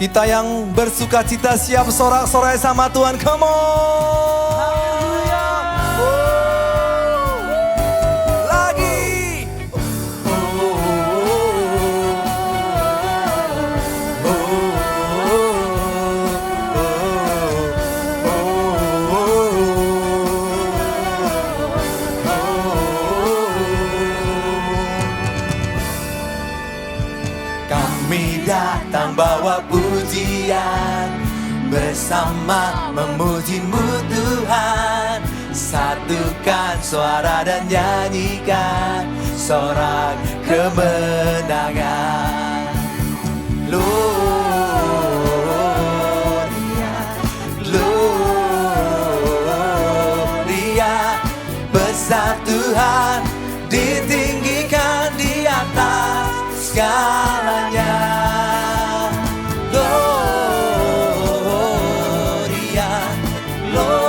Kita yang bersuka cita siap sorak-sorai sama Tuhan. Come on. Lagi. Kami datang bawa pujian, bersama memuji-Mu Tuhan. Satukan suara dan nyanyikan sorak kemenangan. Gloria, Gloria, besar Tuhan, ditinggikan di atas segalanya. Gloria, Gloria,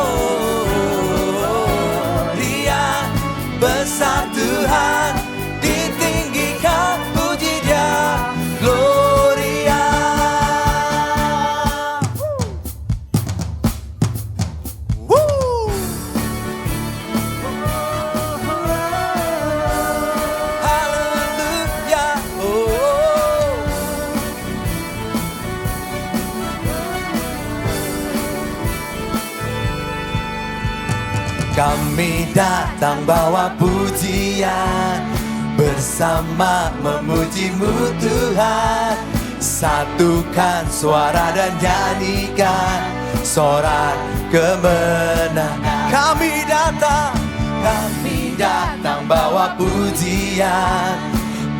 besar Tuhan, ditinggikan, puji Dia. Gloria. Woo. Haleluya. Oh. Kami datang bawa pujian, bersama memuji-Mu Tuhan. Satukan suara dan nyanyikan sorak kemenangan. Kami datang bawa pujian,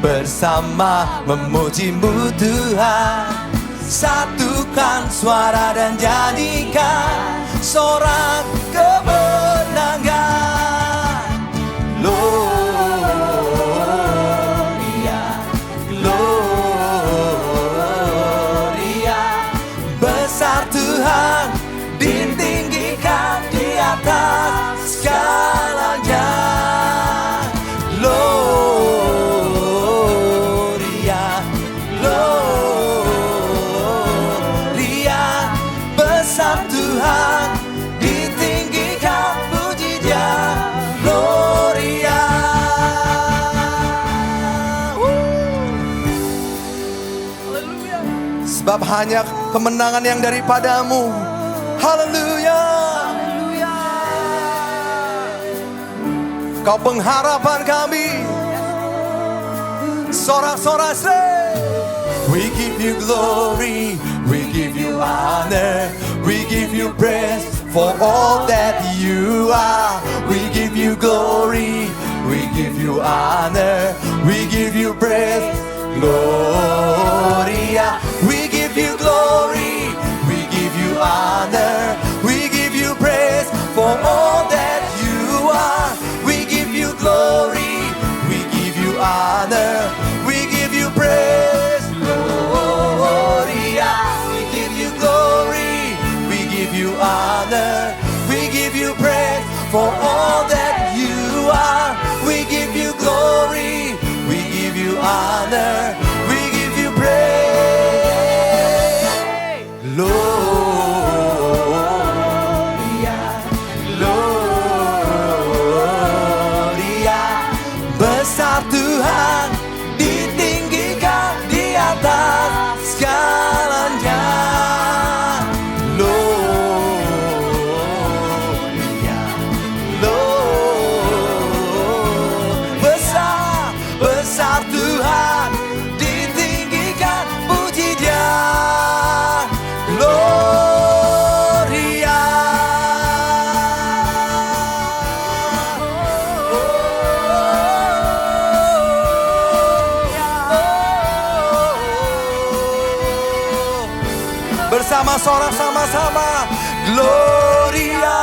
bersama memuji-Mu Tuhan. Satukan suara dan nyanyikan sorak kemenangan. Gloria, Gloria, besar Tuhan, ditinggikan di atas segalanya. Gloria, Gloria, besar Tuhan, ditinggikan, puji Dia. Gloria. Sebab hanya kemenangan yang daripada-Mu. Haleluya. Kau pengharapan kami. Sorak-sorak say, we give You glory, we give You honor, we give You praise for all that You are. We give You glory, we give You honor, we give You praise. Gloria, we give You glory, we give You honor, we give You praise for all that You are. We give You glory, we give You honor, we give You praise. Gloria, we give You glory, we give You honor, we give You praise for all that You are. We give You glory, we give You honor, we give You praise. Gloria, Gloria, besar Tuhan, ditinggikan di atas segalanya. Gloria, besar, besar Tuhan, ditinggikan, puji Dia. Gloria. Bersama sorak sama-sama, Gloria.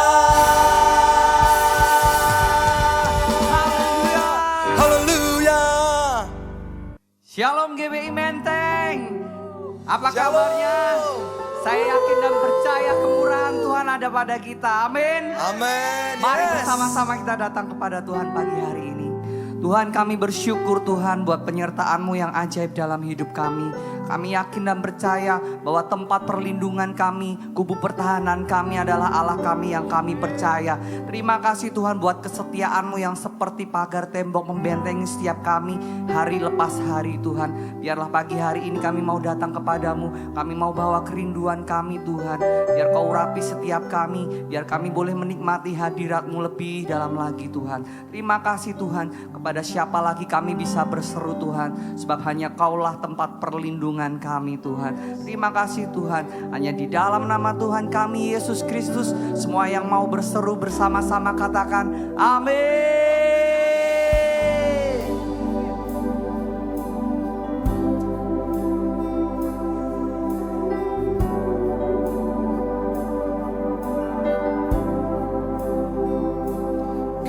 Haleluya. Shalom GBI Menteng. Apa Shalom. kabarnya? Saya yakin dan percaya kemurahan Tuhan ada pada kita. Amin. Amin. Mari Yes. bersama-sama kita datang kepada Tuhan pagi hari ini. Tuhan, kami bersyukur Tuhan buat penyertaan-Mu yang ajaib dalam hidup kami. Kami yakin dan percaya bahwa tempat perlindungan kami, kubu pertahanan kami adalah Allah kami yang kami percaya. Terima kasih Tuhan buat kesetiaan-Mu yang seperti pagar tembok membentengi setiap kami hari lepas hari Tuhan. Biarlah pagi hari ini kami mau datang kepadamu, kami mau bawa kerinduan kami Tuhan. Biar Kau urapi setiap kami, biar kami boleh menikmati hadirat-Mu lebih dalam lagi Tuhan. Terima kasih Tuhan, kepada siapa lagi kami bisa berseru Tuhan, sebab hanya Kaulah tempat perlindungan kami Tuhan. Terima kasih Tuhan, hanya di dalam nama Tuhan kami Yesus Kristus, semua yang mau berseru bersama-sama katakan amin.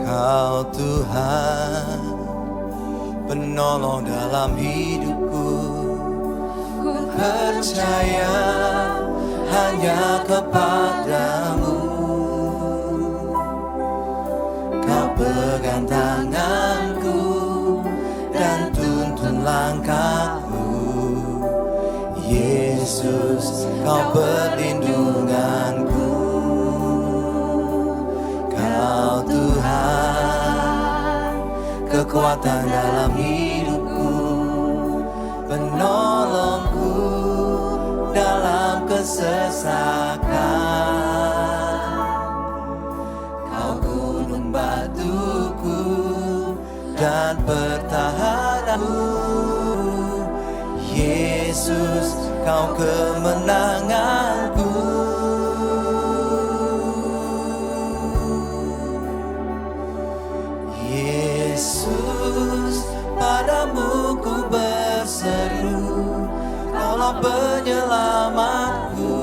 Kau Tuhan, penolong dalam hidupku. Ku percaya hanya kepadamu. Kau pegang tanganku dan tuntun langkahku. Yesus, Kau perlindunganku. Kau Tuhan, kekuatan dalam hidupku, penolongku dalam kesesakan. Kau gunung batuku dan pertahananku. Yesus, Kau kemenanganku. Yesus, padamu ku berseru, Kaulah penyelamatku.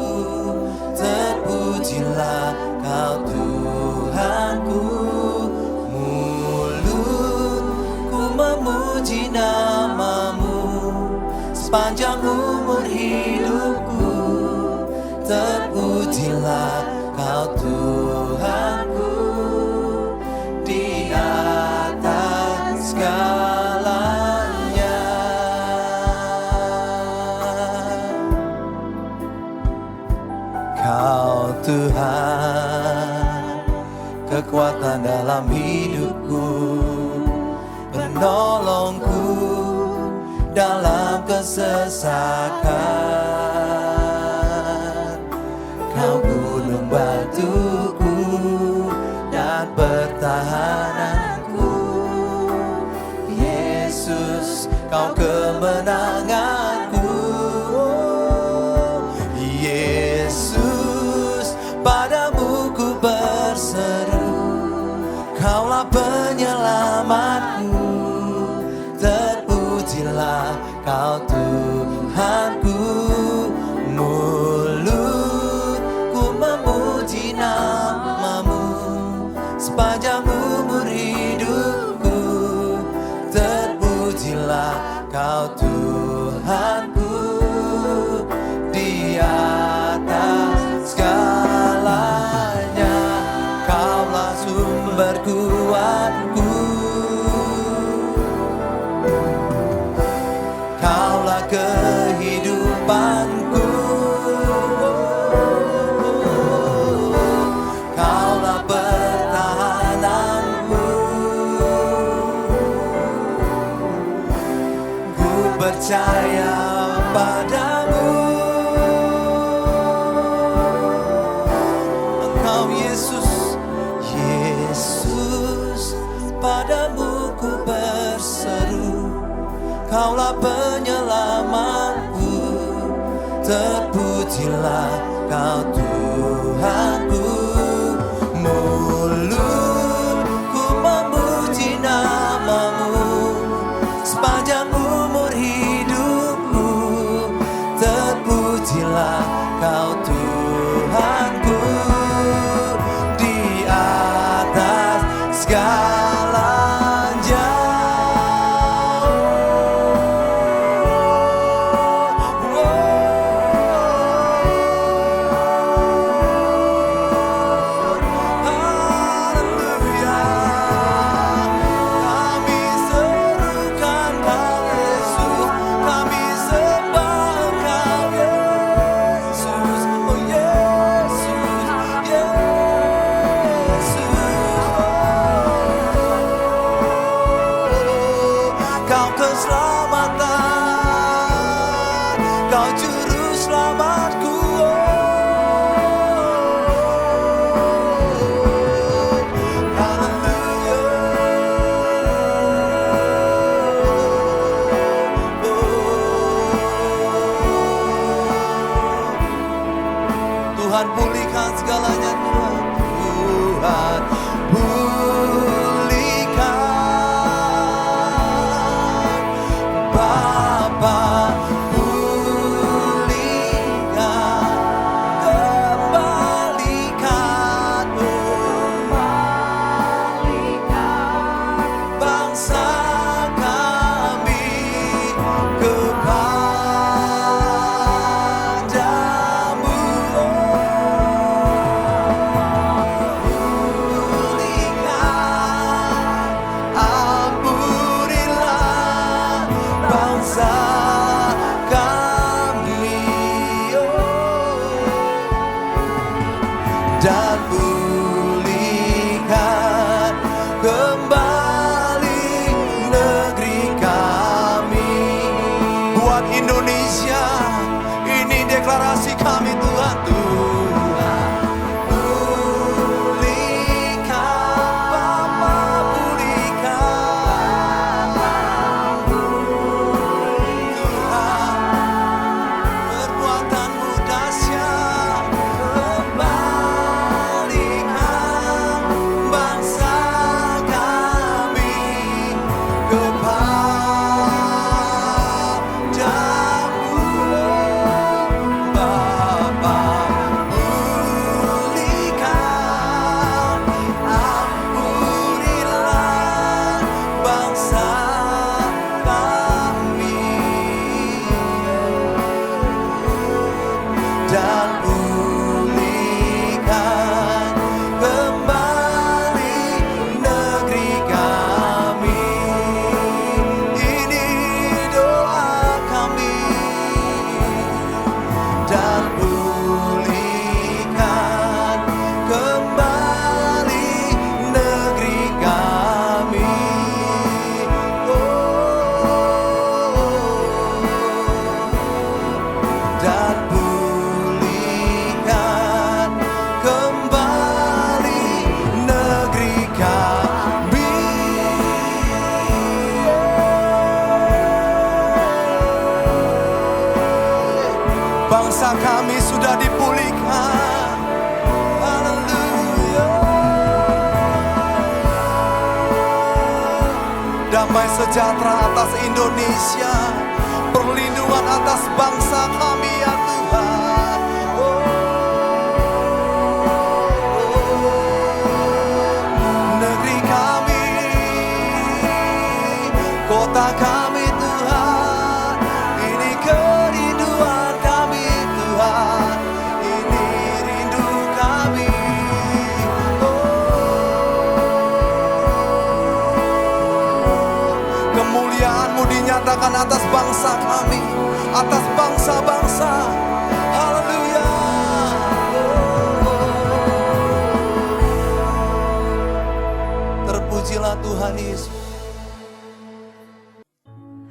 Terpujilah Kau Tuhanku. Mulutku memuji nama-Mu sepanjang umur hidupku. Terpujilah Kau Tuhanku di atas segalanya. Kau Tuhan, kekuatan dalam hidupku, penolongku dalam kesesakan. Kau gunung batuku dan pertahananku. Yesus, Kau kemenanganku. Yesus, padamu ku berseru, Kaulah penyelamatku. Terpujilah Kau Tuhanku. Mulutku memuji nama-Mu sepanjang umur hidupku. Terpujilah Kau Tuhanku di atas segalanya. Kaulah sumber kuatku, Kaulah kehidupanku. Kaulah pertahananku. Ku percaya padamu. Engkau Yesus, Yesus, padamu ku berseru, Kaulah penyelamatku. Terpujilah Kau Tuhanku. Mulutku memuji nama-Mu sepanjang umur hidupku. Terpujilah Kau Tuhanku di atas segalanya. Kami serukan Kau Yesus, kami sembah damai sejahtera atas Indonesia, perlindungan atas bangsa kami ya Tuhan. Negeri kami, kota kami Tuhan, ini kerinduan kami Tuhan, ini rindu kami. Kemuliaan-Mu dinyatakan atas bangsa kami, atas bangsa-bangsa. Haleluya. Terpujilah Tuhan Yesus.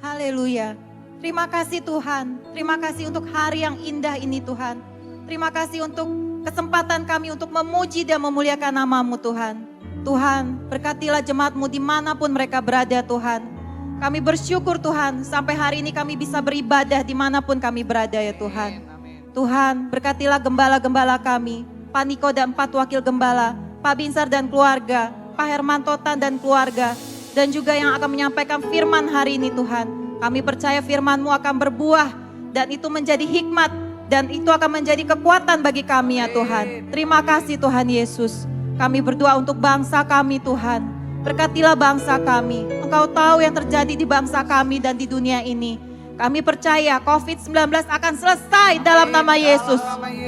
Haleluya. Terima kasih Tuhan. Terima kasih untuk hari yang indah ini Tuhan. Terima kasih untuk kesempatan kami untuk memuji dan memuliakan nama-Mu Tuhan. Tuhan, berkatilah jemaat-Mu dimanapun mereka berada Tuhan. Kami bersyukur Tuhan, sampai hari ini kami bisa beribadah dimanapun kami berada ya Tuhan. Tuhan, berkatilah gembala-gembala kami, Pak Niko dan 4 wakil gembala, Pak Binsar dan keluarga, Pak Hermantotan dan keluarga, dan juga yang akan menyampaikan firman hari ini Tuhan. Kami percaya firman-Mu akan berbuah, dan itu menjadi hikmat, dan itu akan menjadi kekuatan bagi kami ya Tuhan. Terima kasih Tuhan Yesus. Kami berdoa untuk bangsa kami Tuhan. Berkatilah bangsa kami. Engkau tahu yang terjadi di bangsa kami dan di dunia ini. Kami percaya COVID-19 akan selesai dalam nama Yesus.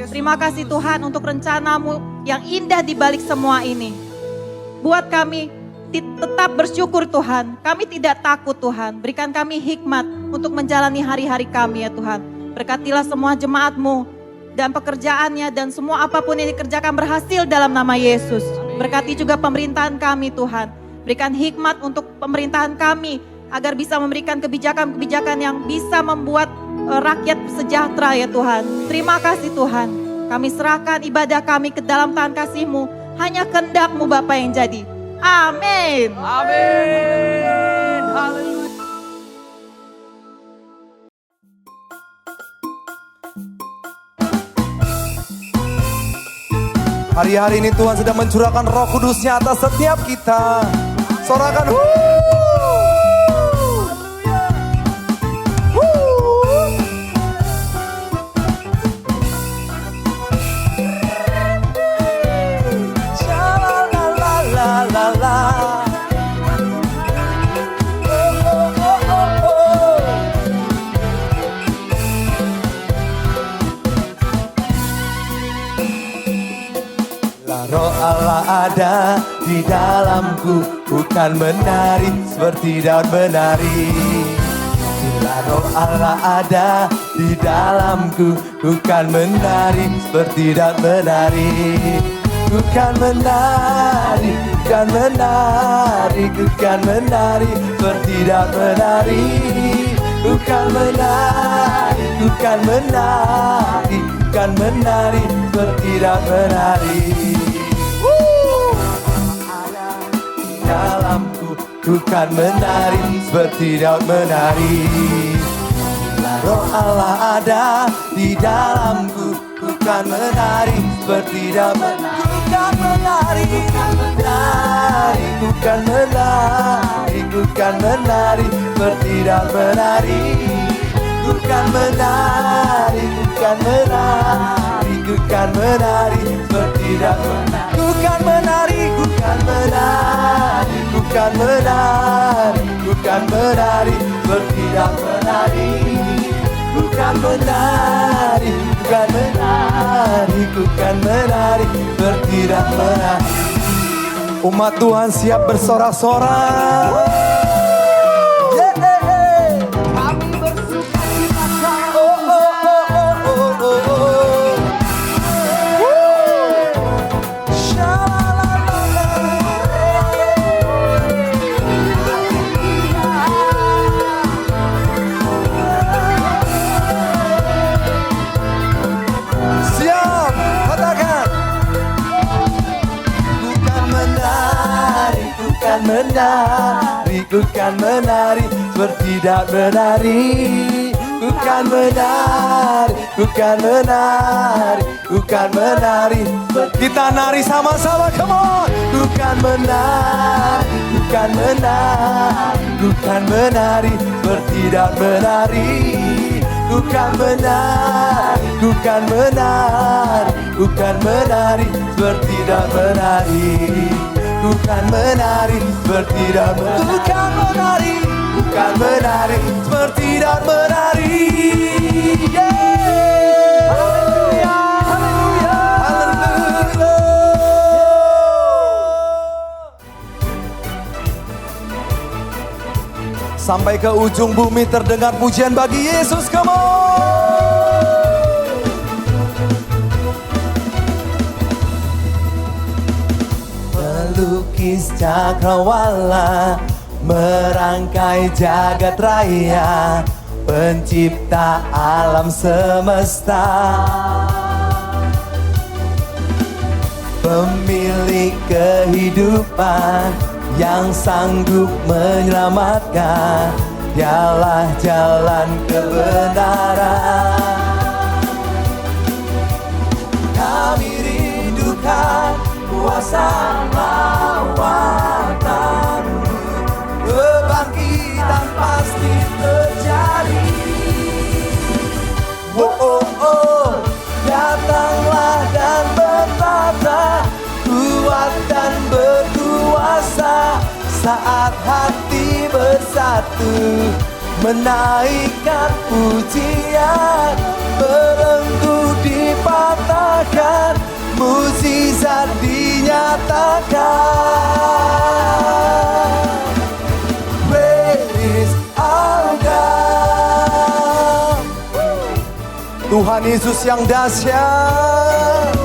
Terima kasih Tuhan untuk rencana-Mu yang indah di balik semua ini. Buat kami tetap bersyukur Tuhan. Kami tidak takut Tuhan. Berikan kami hikmat untuk menjalani hari-hari kami ya Tuhan. Berkatilah semua jemaat-Mu dan pekerjaannya dan semua apapun yang dikerjakan berhasil dalam nama Yesus. Berkati juga pemerintahan kami Tuhan. Berikan hikmat untuk pemerintahan kami agar bisa memberikan kebijakan-kebijakan yang bisa membuat rakyat sejahtera ya Tuhan. Terima kasih Tuhan. Kami serahkan ibadah kami ke dalam tangan kasih-Mu. Hanya kehendak-Mu Bapa yang jadi. Amin. Amin. Haleluya. Hari-hari ini Tuhan sedang mencurahkan Roh Kudus-Nya atas setiap kita. Sorakan Roh Allah ada di dalamku, bukan menari seperti daun menari. Bila Roh Allah ada di dalamku, bukan menari seperti daun menari. Bukan menari, bukan menari, bukan menari seperti daun menari. Bukan menari, bukan menari, bukan menari seperti daun menari. Dalamku bukan menari seperti daun menari. Bila Roh Allah ada di dalamku, bukan menari seperti daun menari. Bukan menari, bukan menari, bukan menari, bukan menari seperti daun menari. Bukan menari, bukan menari, bukan menari seperti daun menari. Bukan menari, bukan menari, bukan menari, bukan menari seperti daun menari. Bukan menari, bukan menari, bukan menari seperti daun menari. Umat Tuhan siap bersorak-sorak. Menari, bukan menari seperti daun menari. Bukan menari, bukan menari, bukan menari. Kita nari sama-sama, come on. Bukan menari, kan menari, ku kan menari seperti dan menari. Ku kan menari, ku kan menari, ku kan menari seperti dan menari. Ku kan menari seperti dan menari. Ku kan menari, ku kan menari seperti dan menari. Yeah. Haleluya, haleluya, haleluya. Sampai ke ujung bumi terdengar pujian bagi Yesus, come on. Pelukis cakrawala, merangkai jagat raya, pencipta alam semesta, pemilik kehidupan yang sanggup menyelamatkan. Dialah jalan kebenaran. Kami rindukan kuasa lawatan-Mu, kebangkitan pasti terjadi. Oh, oh, oh, datanglah dan bertata, kuat dan berkuasa, saat hati bersatu, menaikkan pujian, belenggu dipatahkan, mukjizat dinyatakan. Praise our God. Tuhan Yesus yang dahsyat,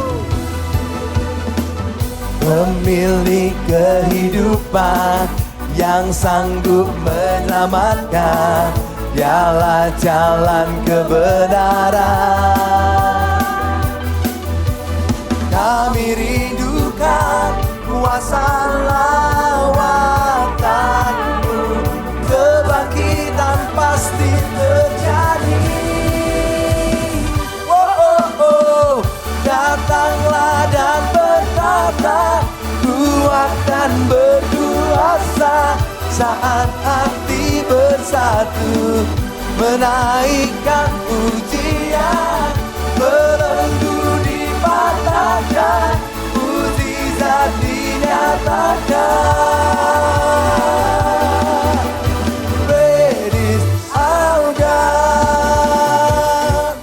pemilik kehidupan yang sanggup menyelamatkan. Dialah jalan kebenaran. Kami rindukan kuasa lawatan-Mu, kebangkitan pasti terjadi. Oh, oh, oh, datanglah dan bertata, kuat dan berkuasa, saat hati bersatu, menaikkan pujian, belenggu dipatahkan, mukjizat dinyatakan. Great is our God.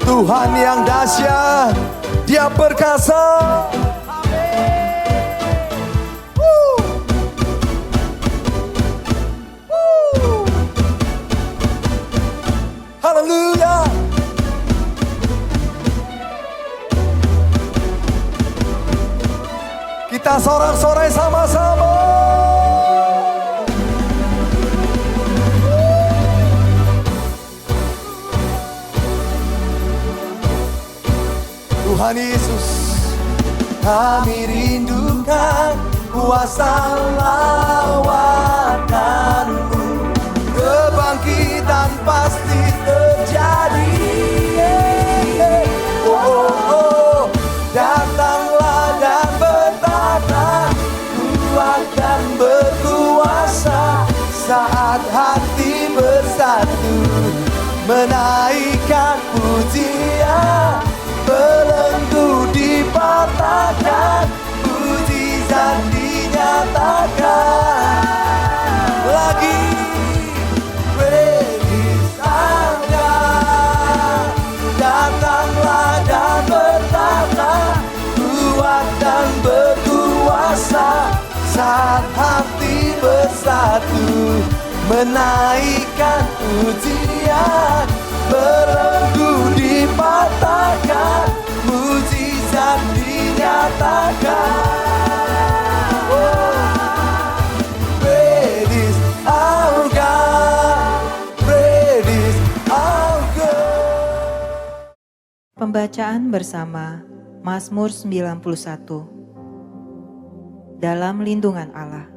Tuhan yang dahsyat, Dia perkasa. Haleluya. Kita sorak-sorai sama-sama. Tuhan Yesus, kami rindukan kuasa lawatan-Mu, kebangkitan pasti terjadi. Oh, oh, oh, datanglah dan bertata, kuat dan berkuasa, saat hati bersatu, menaikkan pujian, belenggu dipatahkan, mukjizat dinyatakan. Lagi great is our God. Datanglah dan bertata, kuat dan berkuasa, saat hati bersatu, menaikkan pujian, belenggu dipatahkan, mukjizat dinyatakan. Oh, great is our God, great is our God. Pembacaan bersama Mazmur 91. Dalam lindungan Allah.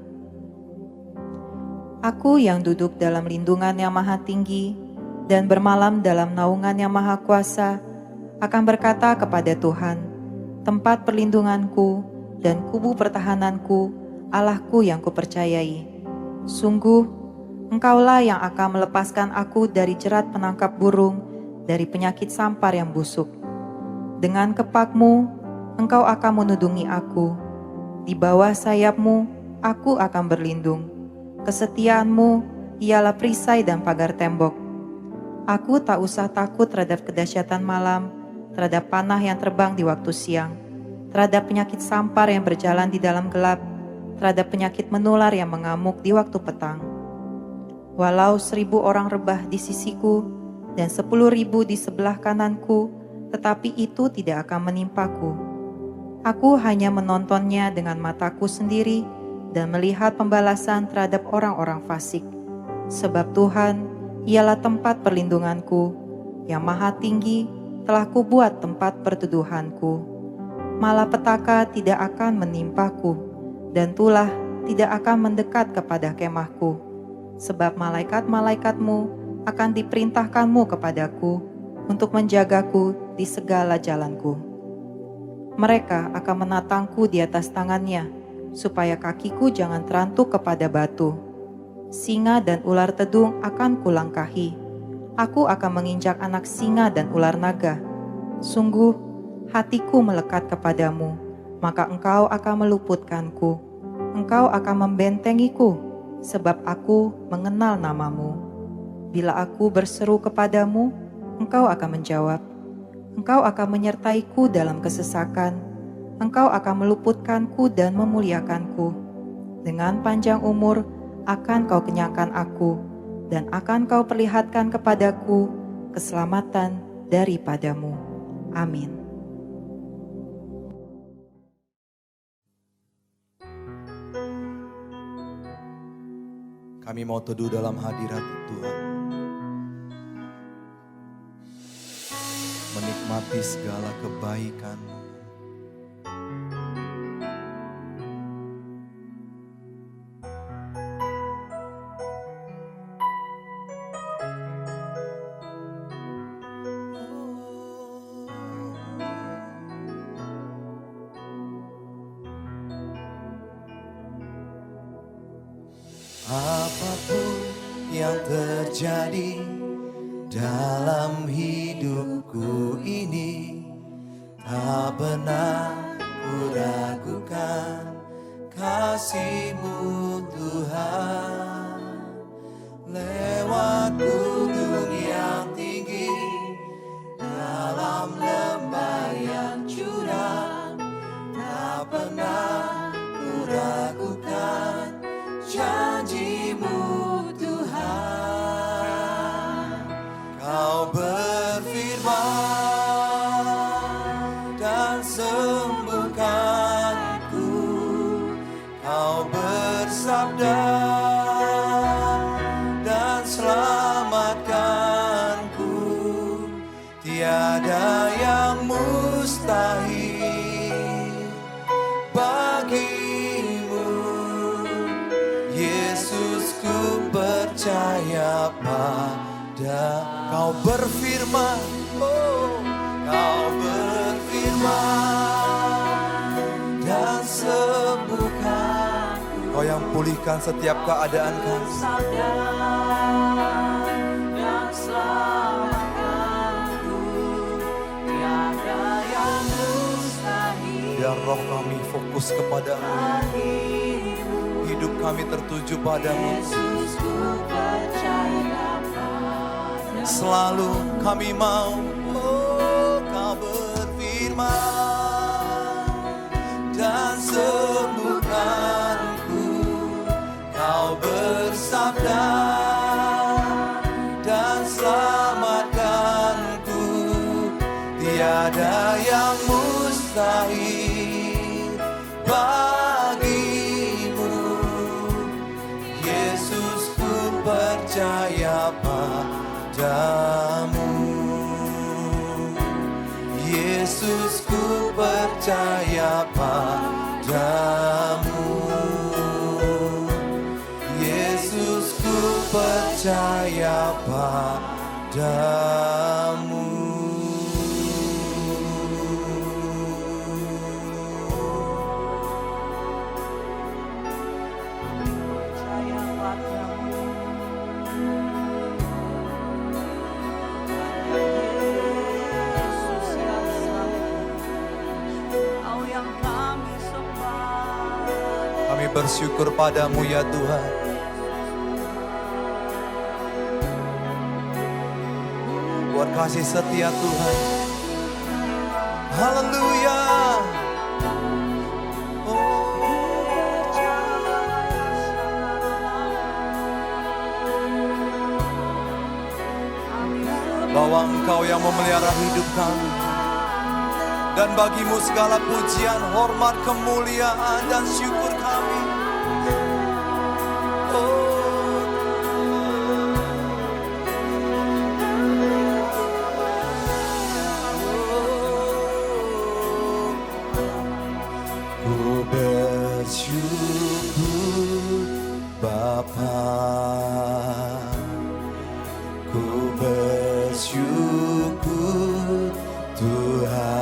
Aku yang duduk dalam lindungan yang maha tinggi dan bermalam dalam naungan yang maha kuasa akan berkata kepada Tuhan, tempat perlindunganku dan kubu pertahananku, Allahku yang kupercayai. Sungguh, Engkaulah yang akan melepaskan aku dari jerat penangkap burung, dari penyakit sampar yang busuk. Dengan kepakmu, Engkau akan menudungi aku. Di bawah sayapmu, aku akan berlindung. Kesetiaanmu ialah perisai dan pagar tembok. Aku tak usah takut terhadap kedahsyatan malam, terhadap panah yang terbang di waktu siang, terhadap penyakit sampar yang berjalan di dalam gelap, terhadap penyakit menular yang mengamuk di waktu petang. Walau 1.000 orang rebah di sisiku dan 10.000 di sebelah kananku, tetapi itu tidak akan menimpaku. Aku hanya menontonnya dengan mataku sendiri dan melihat pembalasan terhadap orang-orang fasik. Sebab Tuhan ialah tempat perlindunganku, yang maha tinggi telah kubuat tempat perteduhanku. Malapetaka tidak akan menimpaku, dan tulah tidak akan mendekat kepada kemahku. Sebab malaikat-malaikatmu akan diperintahkanmu kepadaku untuk menjagaku di segala jalanku. Mereka akan menatangku di atas tangannya, supaya kakiku jangan terantuk kepada batu. Singa dan ular tedung akan kulangkahi. Aku akan menginjak anak singa dan ular naga. Sungguh, hatiku melekat kepadamu, maka engkau akan meluputkanku. Engkau akan membentengiku, sebab aku mengenal namamu. Bila aku berseru kepadamu, engkau akan menjawab. Engkau akan menyertaiku dalam kesesakan. Engkau akan meluputkanku dan memuliakanku. Dengan panjang umur akan kau kenyangkan aku, dan akan kau perlihatkan kepadaku keselamatan daripadamu. Amin. Kami mau teduh dalam hadirat Tuhan, menikmati segala kebaikan-Mu. Apapun yang terjadi dalam hidupku ini, tak pernah ku ragukan kasih-Mu Tuhan. Lewat gunung yang tinggi, dalam lembah yang curam, tak pernah ku ragukan janji-Mu Tuhan. Kau berfirman dan sembuhkanku, Kau bersabda dan selamatkanku. Tiada yang mustahil bagi-Mu, Yesus, ku percaya pada Kau berfirman, oh, Kau berfirman dan sembuhkan. Kau yang pulihkan setiap keadaan kami. Dan selamatkanku, tiada yang mustahil. Biar roh kami fokus kepadamu. Hidup kami tertuju padamu. Selalu kami mau, oh, Kau berfirman dan sembuhkanku. Kau bersabda dan selamatkanku. Tiada yang mustahil bagi-Mu, Yesus, ku percaya padamu. Yesus, ku percaya padamu. Yesus, ku percaya padamu. yang kami sembah. Kami bersyukur padamu ya Tuhan. Buat kasih setia Tuhan. Haleluya. Bahwa Engkau yang memelihara hidup kami. Dan bagimu segala pujian, hormat, kemuliaan, dan syukur kami. Ku bersyukur Bapa, ku bersyukur Tuhan,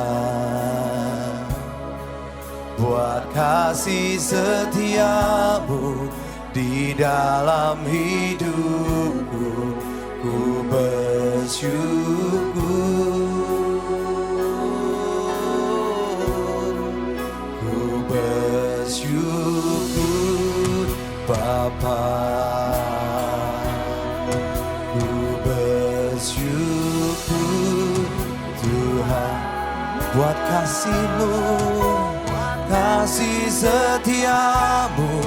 buat kasih setiamu di dalam hidupku. Ku bersyukur, ku bersyukur Bapa, ku bersyukur Tuhan, buat kasih-Mu, kasih setiamu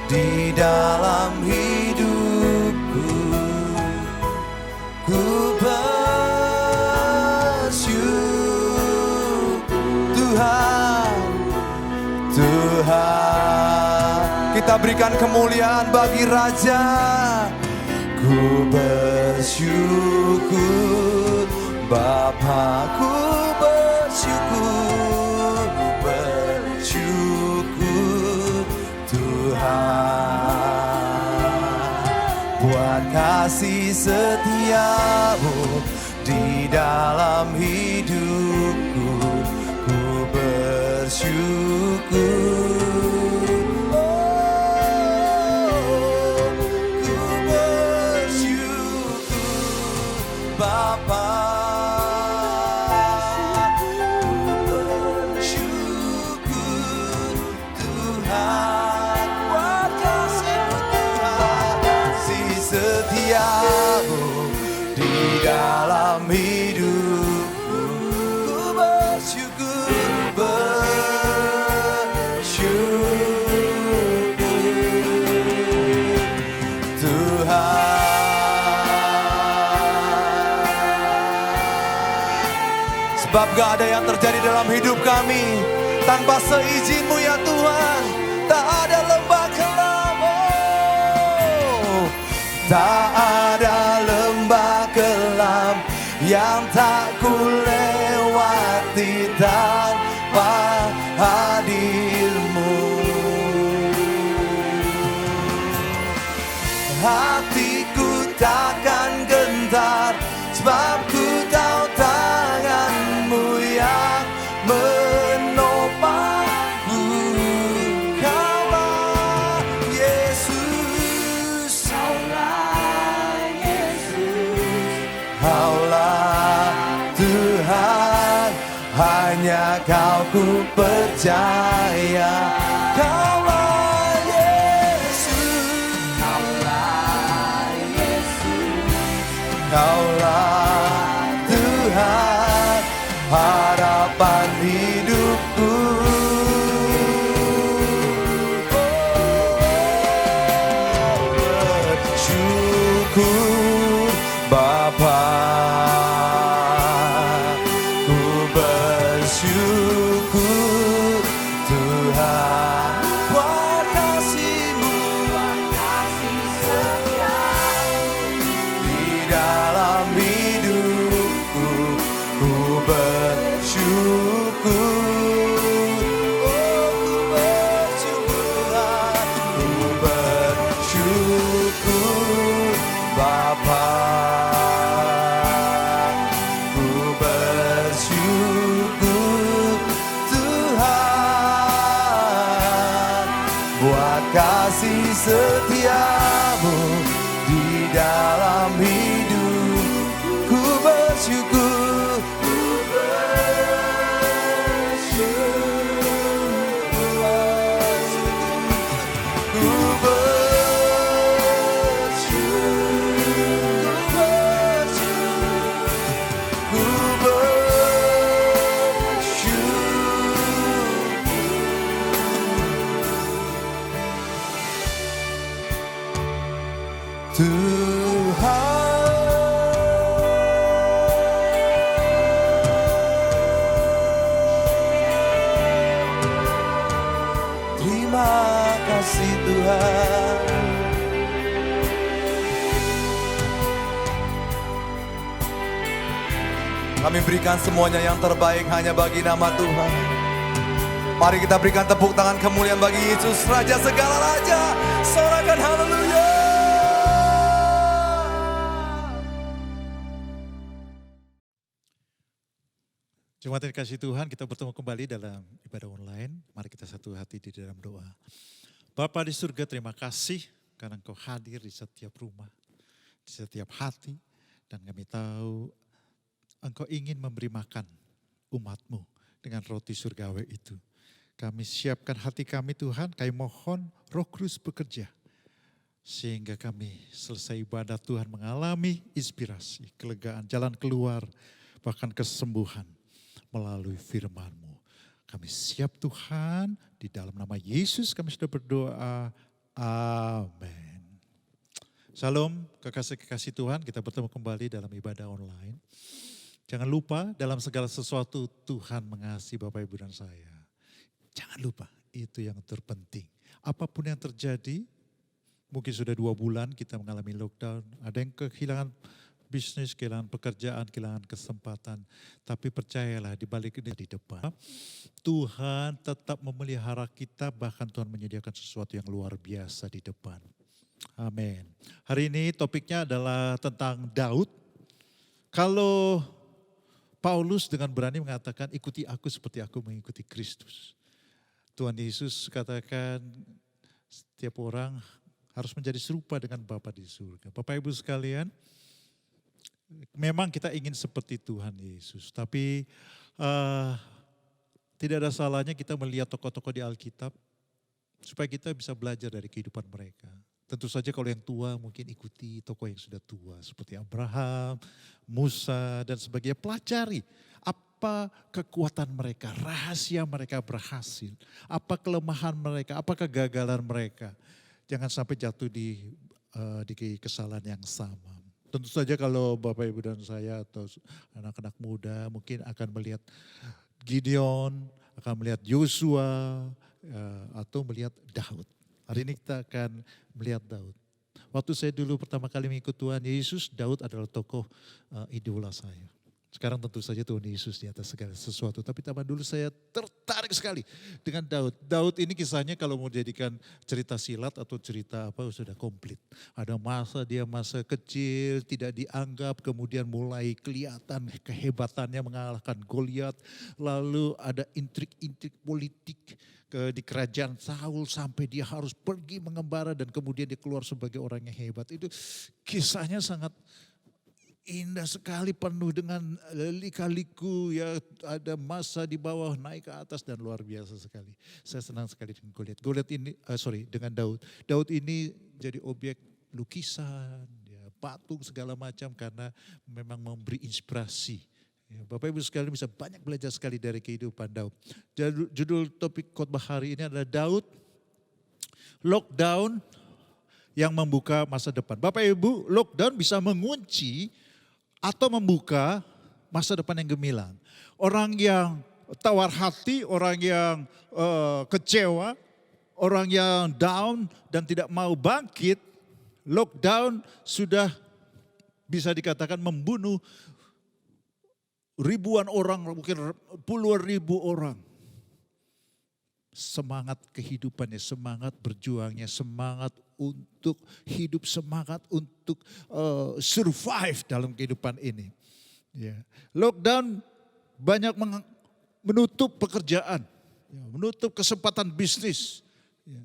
di dalam hidupku. Ku bersyukur Tuhan, Tuhan. Kita berikan kemuliaan bagi Raja. Ku bersyukur Bapa, ku bersyukur, bersyukur Tuhan, buat kasih setiamu di dalam hidupku. Ku bersyukur. Bapa, ku bersyukur Tuhan, buat kasih-Mu Tuhan, kasih setiamu di dalam hidupku. Ku bersyukur, bersyukur Tuhan. Sebab gak ada yang terjadi dalam hidup kami tanpa seizin-Mu ya Tuhan. Tak ada lembah kelam, oh, tak ada lembah kelam yang tak ku lewati tanpa hadir-Mu. Hatiku takkan gentar, sebab ku tahu tangan-Mu yang menopangku. Kaulah Yesus, kaulah Yesus, kaulah Tuhan, hanya Kau ku percaya. Kaulah Yesus, kaulah Yesus, kaulah Tuhan, harapan hidupku. Bersyukur Bapa, ku bersyukur Tuhan, buat kasih-Mu, kasih setiamu di dalam hidupku. Ku bersyukur, oh ku bersyukur, ku bersyukur Bapa, ku bersyukur Tuhan, buat kasih setiamu di dalam hidup. Ku bersyukur, ku bersyukur Tuhan. Terima kasih Tuhan. Kami berikan semuanya yang terbaik hanya bagi nama Tuhan. Mari kita berikan tepuk tangan kemuliaan bagi Yesus, Raja segala Raja. Sorakan haleluya. Jemaat yang dikasihi Tuhan, kita bertemu kembali dalam ibadah online. Mari kita satu hati di dalam doa. Bapa di surga, terima kasih karena Engkau hadir di setiap rumah, di setiap hati. Dan kami tahu Engkau ingin memberi makan umat-Mu dengan roti surgawi itu. Kami siapkan hati kami Tuhan, kami mohon Roh Kudus bekerja. Sehingga kami selesai ibadah Tuhan mengalami inspirasi, kelegaan, jalan keluar, bahkan kesembuhan melalui firman-Mu. Kami siap Tuhan, di dalam nama Yesus kami sudah berdoa. Amin. Salam kekasih-kekasih Tuhan, kita bertemu kembali dalam ibadah online. Jangan lupa dalam segala sesuatu Tuhan mengasihi Bapak Ibu dan saya. Jangan lupa, itu yang terpenting. Apapun yang terjadi, mungkin sudah 2 bulan kita mengalami lockdown. Ada yang kehilangan bisnis, kehilangan pekerjaan, kehilangan kesempatan. Tapi percayalah di balik ini di depan, Tuhan tetap memelihara kita, bahkan Tuhan menyediakan sesuatu yang luar biasa di depan. Amin. Hari ini topiknya adalah tentang Daud. Kalau Paulus dengan berani mengatakan, ikuti aku seperti aku mengikuti Kristus. Tuhan Yesus katakan setiap orang harus menjadi serupa dengan Bapa di surga. Bapak Ibu sekalian, memang kita ingin seperti Tuhan Yesus. Tapi tidak ada salahnya kita melihat tokoh-tokoh di Alkitab supaya kita bisa belajar dari kehidupan mereka. Tentu saja kalau yang tua mungkin ikuti tokoh yang sudah tua seperti Abraham, Musa dan sebagainya. Pelajari apa kekuatan mereka, rahasia mereka berhasil. Apa kelemahan mereka, apa kegagalan mereka. Jangan sampai jatuh di kesalahan yang sama. Tentu saja kalau Bapak Ibu dan saya atau anak-anak muda mungkin akan melihat Gideon, akan melihat Yosua atau melihat Daud. Hari ini kita akan melihat Daud. Waktu saya dulu pertama kali mengikut Tuhan Yesus, Daud adalah tokoh idola saya. Sekarang tentu saja Tuhan Yesus di atas segala sesuatu. Tapi zaman dulu saya tertarik sekali dengan Daud. Daud ini kisahnya kalau mau jadikan cerita silat atau cerita apa sudah komplit. Ada dia masa kecil, tidak dianggap, kemudian mulai kelihatan kehebatannya mengalahkan Goliat. Lalu ada intrik-intrik politik di kerajaan Saul sampai dia harus pergi mengembara dan kemudian dia keluar sebagai orang yang hebat. Itu kisahnya sangat indah sekali, penuh dengan lika-liku, ya ada masa di bawah naik ke atas dan luar biasa sekali. Saya senang sekali dengan Goliat ini, dengan Daud. Daud ini jadi objek lukisan, ya, patung segala macam karena memang memberi inspirasi. Ya, Bapak Ibu sekalian bisa banyak belajar sekali dari kehidupan Daud. Judul topik khotbah hari ini adalah Daud, lockdown yang membuka masa depan. Bapak Ibu, lockdown bisa mengunci atau membuka masa depan yang gemilang. Orang yang tawar hati, orang yang kecewa, orang yang down dan tidak mau bangkit, lockdown sudah bisa dikatakan membunuh ribuan orang, mungkin puluhan ribu orang. Semangat kehidupannya, semangat berjuangnya, semangat untuk hidup, semangat untuk survive dalam kehidupan ini. Ya. Lockdown banyak menutup pekerjaan, ya, menutup kesempatan bisnis. Ya.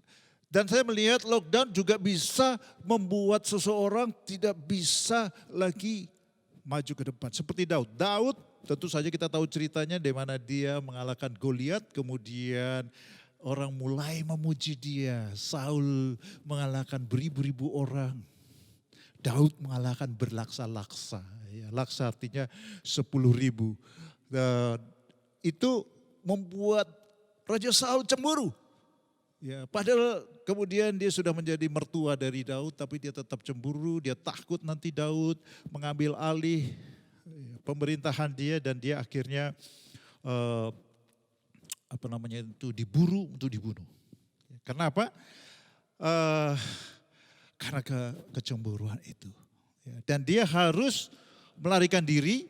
Dan saya melihat lockdown juga bisa membuat seseorang tidak bisa lagi maju ke depan. Seperti Daud. Daud tentu saja kita tahu ceritanya di mana dia mengalahkan Goliat, kemudian orang mulai memuji dia. Saul mengalahkan beribu-ribu orang. Daud mengalahkan berlaksa-laksa. Ya, laksa artinya 10.000. Dan itu membuat Raja Saul cemburu. Ya, padahal kemudian dia sudah menjadi mertua dari Daud, tapi dia tetap cemburu, dia takut nanti Daud mengambil alih pemerintahan dia dan dia akhirnya diburu untuk dibunuh. Kenapa? Karena kecemburuan itu. Dan dia harus melarikan diri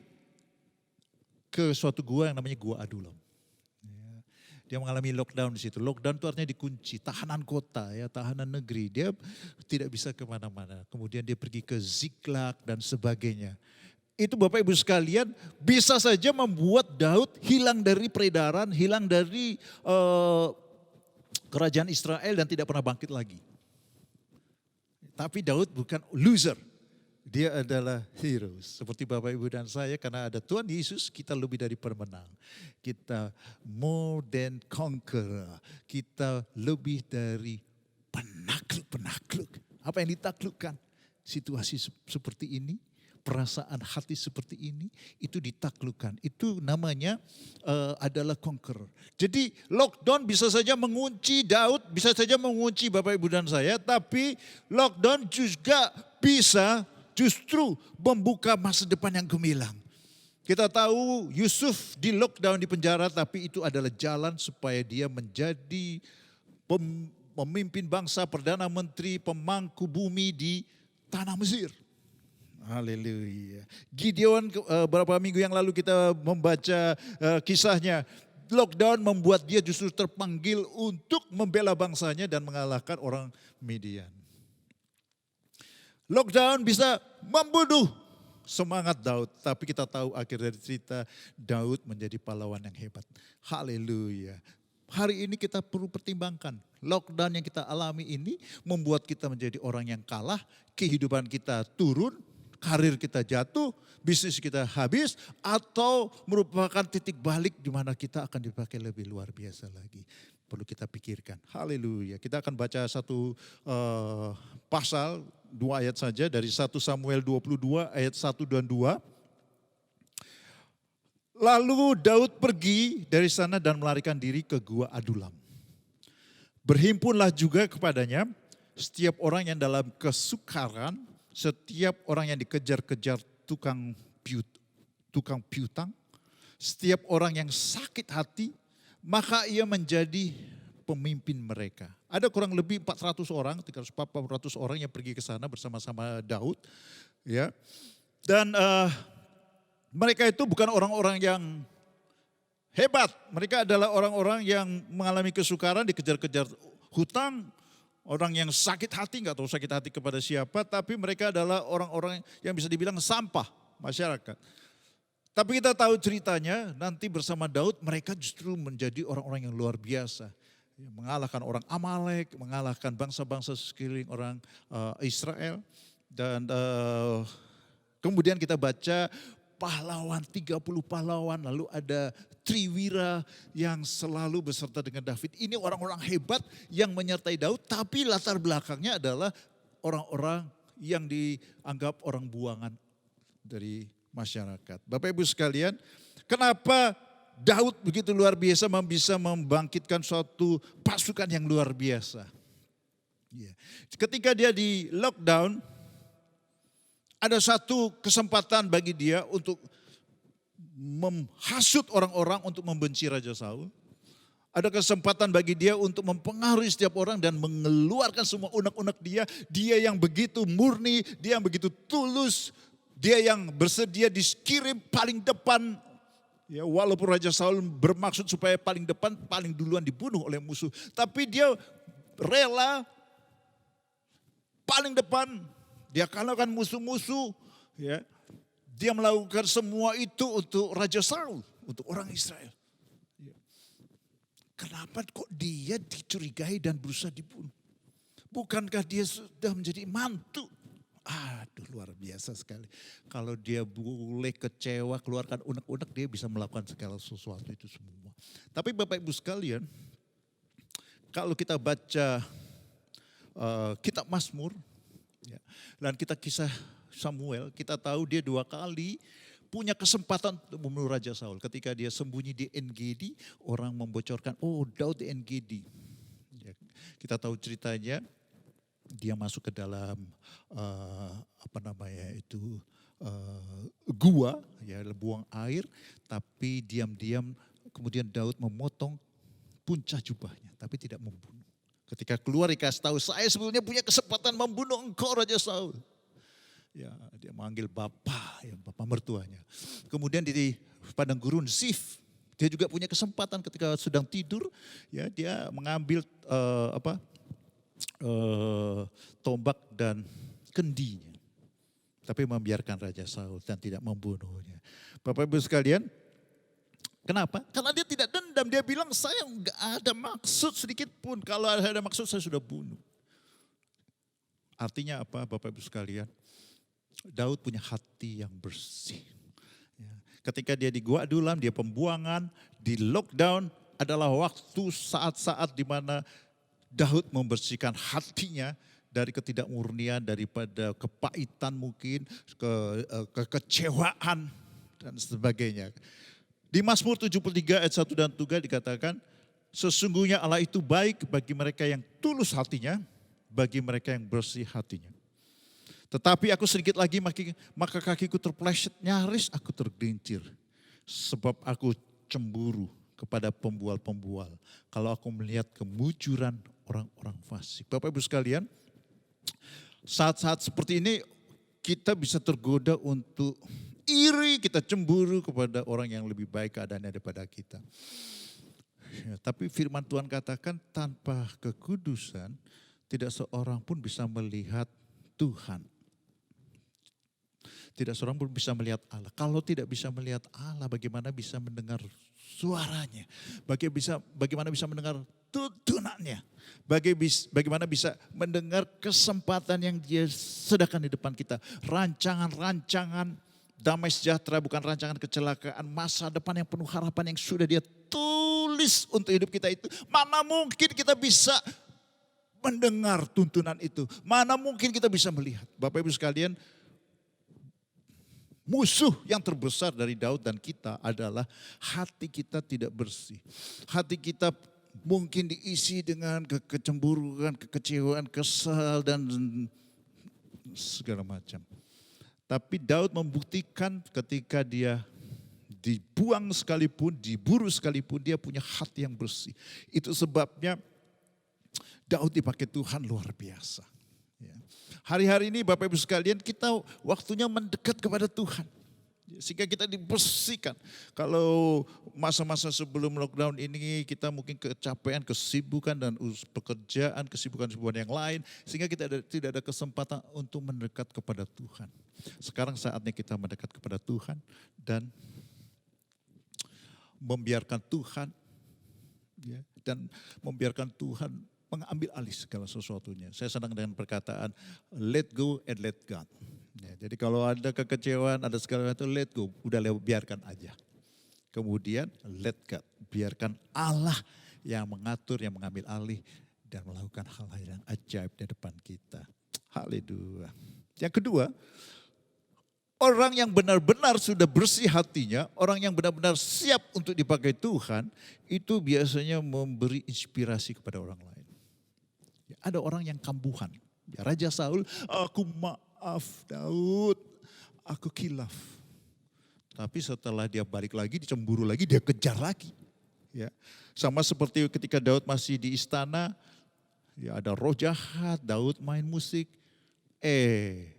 ke suatu gua yang namanya Gua Adulam. Dia mengalami lockdown di situ. Lockdown itu artinya dikunci, tahanan kota, ya, tahanan negeri. Dia tidak bisa kemana-mana. Kemudian dia pergi ke Ziklag dan sebagainya. Itu Bapak Ibu sekalian bisa saja membuat Daud hilang dari peredaran, hilang dari kerajaan Israel dan tidak pernah bangkit lagi. Tapi Daud bukan loser. Dia adalah hero. Seperti Bapak Ibu dan saya, karena ada Tuhan Yesus, kita lebih dari pemenang. Kita more than conqueror. Kita lebih dari penakluk-penakluk. Apa yang ditaklukkan? Situasi seperti ini, perasaan hati seperti ini, itu ditaklukkan. Itu namanya adalah conqueror. Jadi lockdown bisa saja mengunci Daud, bisa saja mengunci Bapak Ibu dan saya, tapi lockdown juga bisa justru membuka masa depan yang gemilang. Kita tahu Yusuf di lockdown di penjara, tapi itu adalah jalan supaya dia menjadi pemimpin bangsa, perdana menteri, pemangku bumi di tanah Mesir. Haleluya. Gideon beberapa minggu yang lalu kita membaca kisahnya. Lockdown membuat dia justru terpanggil untuk membela bangsanya dan mengalahkan orang Midian. Lockdown bisa membunuh semangat Daud. Tapi kita tahu akhir dari cerita Daud menjadi pahlawan yang hebat. Haleluya. Hari ini kita perlu pertimbangkan. Lockdown yang kita alami ini membuat kita menjadi orang yang kalah. Kehidupan kita turun, karir kita jatuh, bisnis kita habis. Atau merupakan titik balik di mana kita akan dipakai lebih luar biasa lagi. Perlu kita pikirkan. Haleluya. Kita akan baca satu pasal, 2 ayat saja dari 1 Samuel 22 ayat 1 dan 2. Lalu Daud pergi dari sana dan melarikan diri ke Gua Adulam. Berhimpunlah juga kepadanya setiap orang yang dalam kesukaran, setiap orang yang dikejar-kejar tukang piutang, setiap orang yang sakit hati, maka ia menjadi pemimpin mereka. Ada kurang lebih 400 orang, 300-400 orang yang pergi ke sana bersama-sama Daud. Ya. Dan mereka itu bukan orang-orang yang hebat. Mereka adalah orang-orang yang mengalami kesukaran, dikejar-kejar hutang. Orang yang sakit hati, gak tahu sakit hati kepada siapa. Tapi mereka adalah orang-orang yang bisa dibilang sampah masyarakat. Tapi kita tahu ceritanya nanti bersama Daud mereka justru menjadi orang-orang yang luar biasa. Mengalahkan orang Amalek, mengalahkan bangsa-bangsa sekeliling orang Israel. Dan kemudian kita baca pahlawan, 30 pahlawan, lalu ada Triwira yang selalu beserta dengan David. Ini orang-orang hebat yang menyertai Daud, tapi latar belakangnya adalah orang-orang yang dianggap orang buangan dari masyarakat. Bapak Ibu sekalian, kenapa Daud begitu luar biasa bisa membangkitkan suatu pasukan yang luar biasa? Ketika dia di lockdown, ada satu kesempatan bagi dia untuk menghasut orang-orang untuk membenci Raja Saul. Ada kesempatan bagi dia untuk mempengaruhi setiap orang dan mengeluarkan semua unek-unek dia. Dia yang begitu murni, dia yang begitu tulus, dia yang bersedia dikirim paling depan. Ya, walaupun Raja Saul bermaksud supaya paling depan, paling duluan dibunuh oleh musuh. Tapi dia rela paling depan. Dia kalahkan musuh-musuh, ya. Dia melakukan semua itu untuk Raja Saul, untuk orang Israel. Ya. Kenapa kok dia dicurigai dan berusaha dibunuh? Bukankah dia sudah menjadi mantu? Aduh, luar biasa sekali. Kalau dia boleh kecewa, keluarkan unek-unek, dia bisa melakukan segala sesuatu itu semua. Tapi Bapak Ibu sekalian, kalau kita baca kitab Mazmur, ya, dan kita kisah Samuel, kita tahu dia 2 kali punya kesempatan untuk membunuh Raja Saul. Ketika dia sembunyi di En-Gedi, orang membocorkan, oh Daud di En-Gedi. Ya. Kita tahu ceritanya, dia masuk ke dalam gua, ya buang air, tapi diam-diam kemudian Daud memotong puncak jubahnya, tapi tidak membunuh. Ketika keluar dikasih tahu, saya sebetulnya punya kesempatan membunuh engkau Raja Saul. Ya, dia manggil bapak, ya bapak mertuanya. Kemudian di padang gurun Zif, dia juga punya kesempatan ketika sedang tidur, ya dia mengambil tombak dan kendinya. Tapi membiarkan Raja Saul dan tidak membunuhnya. Bapak Ibu sekalian, kenapa? Karena dia tidak dendam, dia bilang saya enggak ada maksud sedikit pun. Kalau ada maksud saya sudah bunuh. Artinya apa Bapak Ibu sekalian? Daud punya hati yang bersih. Ketika dia di Gua Adulam, dia pembuangan, di lockdown adalah waktu saat-saat di mana Daud membersihkan hatinya dari ketidakmurnian, daripada kepahitan mungkin, kekecewaan dan sebagainya. Di Mazmur 73 ayat 1 dan 3 dikatakan, sesungguhnya Allah itu baik bagi mereka yang tulus hatinya, bagi mereka yang bersih hatinya. Tetapi aku sedikit lagi maka kakiku terpeleset, nyaris aku tergelincir. Sebab aku cemburu kepada pembual-pembual. Kalau aku melihat kemujuran orang-orang fasik. Bapak Ibu sekalian, saat-saat seperti ini kita bisa tergoda untuk iri, kita cemburu kepada orang yang lebih baik keadaannya daripada kita. Ya, tapi firman Tuhan katakan tanpa kekudusan tidak seorang pun bisa melihat Tuhan. Tidak seorang pun bisa melihat Allah. Kalau tidak bisa melihat Allah, bagaimana bisa mendengar suaranya? Bagaimana bisa mendengar tuntunannya? Bagaimana bisa mendengar kesempatan yang dia sediakan di depan kita? Rancangan-rancangan damai sejahtera, bukan rancangan kecelakaan, masa depan yang penuh harapan yang sudah dia tulis untuk hidup kita itu. Mana mungkin kita bisa mendengar tuntunan itu? Mana mungkin kita bisa melihat? Bapak Ibu sekalian, musuh yang terbesar dari Daud dan kita adalah hati kita tidak bersih. Hati kita mungkin diisi dengan kecemburuan, kekecewaan, kesal dan segala macam. Tapi Daud membuktikan ketika dia dibuang sekalipun, diburu sekalipun, dia punya hati yang bersih. Itu sebabnya Daud dipakai Tuhan luar biasa. Hari-hari ini Bapak Ibu sekalian, kita waktunya mendekat kepada Tuhan. Sehingga kita dibersihkan. Kalau masa-masa sebelum lockdown ini kita mungkin kecapean, kesibukan dan pekerjaan, kesibukan-kesibukan yang lain. Sehingga kita tidak ada kesempatan untuk mendekat kepada Tuhan. Sekarang saatnya kita mendekat kepada Tuhan dan membiarkan Tuhan. Dan membiarkan Tuhan mengambil alih segala sesuatunya. Saya senang dengan perkataan let go and let God. Ya, jadi kalau ada kekecewaan, ada segala macam, let go, udah biarkan aja. Kemudian let God, biarkan Allah yang mengatur, yang mengambil alih dan melakukan hal-hal yang ajaib di depan kita. Haleluya. Yang kedua, orang yang benar-benar sudah bersih hatinya, orang yang benar-benar siap untuk dipakai Tuhan, itu biasanya memberi inspirasi kepada orang lain. Ada orang yang kambuhan. Ya, Raja Saul, aku maaf Daud, aku khilaf. Tapi setelah dia balik lagi, dicemburu lagi, dia kejar lagi. Ya, sama seperti ketika Daud masih di istana, ya ada roh jahat, Daud main musik.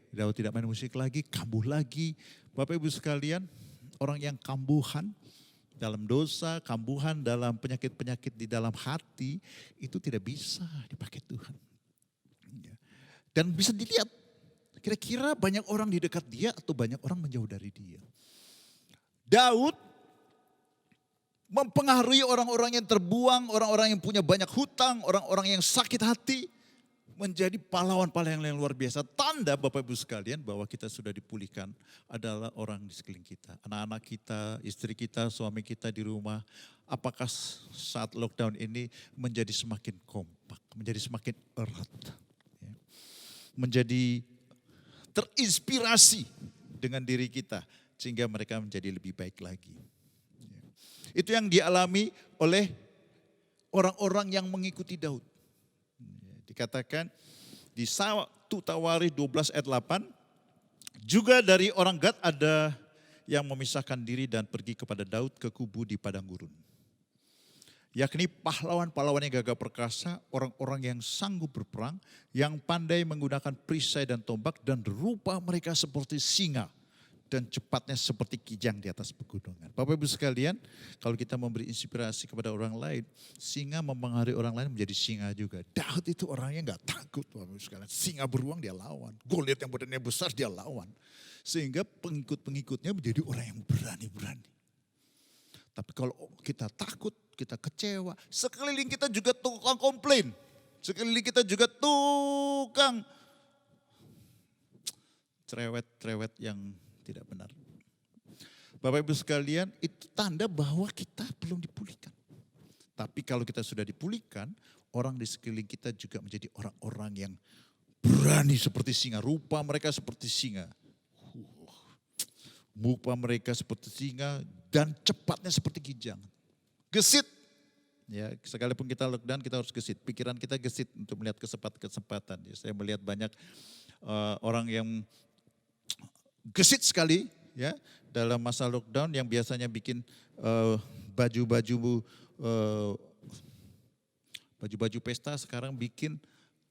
Daud tidak main musik lagi, kambuh lagi. Bapak Ibu sekalian, orang yang kambuhan dalam dosa, kambuhan dalam penyakit-penyakit di dalam hati, itu tidak bisa dipakai Tuhan. Dan bisa dilihat, kira-kira banyak orang di dekat dia atau banyak orang menjauh dari dia. Daud mempengaruhi orang-orang yang terbuang, orang-orang yang punya banyak hutang, orang-orang yang sakit hati, menjadi pahlawan-pahlawan yang luar biasa. Tanda Bapak Ibu sekalian bahwa kita sudah dipulihkan adalah orang di sekeliling kita. Anak-anak kita, istri kita, suami kita di rumah. Apakah saat lockdown ini menjadi semakin kompak, menjadi semakin erat. Ya. Menjadi terinspirasi dengan diri kita. Sehingga mereka menjadi lebih baik lagi. Ya. Itu yang dialami oleh orang-orang yang mengikuti Daud. Dikatakan di 1 Tawarikh 12 ayat 8, juga dari orang Gad ada yang memisahkan diri dan pergi kepada Daud ke kubu di padang gurun. Yakni pahlawan-pahlawan yang gagah perkasa, orang-orang yang sanggup berperang, yang pandai menggunakan perisai dan tombak, dan rupa mereka seperti singa, dan cepatnya seperti kijang di atas pegunungan. Bapak Ibu sekalian, kalau kita memberi inspirasi kepada orang lain, singa mempengaruhi orang lain menjadi singa juga. Daud itu orangnya gak takut, Bapak Ibu sekalian. Singa beruang dia lawan, Goliat yang badannya besar dia lawan. Sehingga pengikut-pengikutnya menjadi orang yang berani-berani. Tapi kalau kita takut, kita kecewa, sekeliling kita juga tukang komplain. Sekeliling kita juga tukang cerewet-cerewet yang tidak benar. Bapak Ibu sekalian, itu tanda bahwa kita belum dipulihkan. Tapi kalau kita sudah dipulihkan, orang di sekeliling kita juga menjadi orang-orang yang berani seperti singa. Rupa mereka seperti singa. Rupa mereka seperti singa dan cepatnya seperti kijang. Gesit. Ya, sekalipun kita lockdown kita harus gesit. Pikiran kita gesit untuk melihat kesempatan. Ya, saya melihat banyak orang yang gesit sekali ya dalam masa lockdown yang biasanya bikin baju-baju pesta, sekarang bikin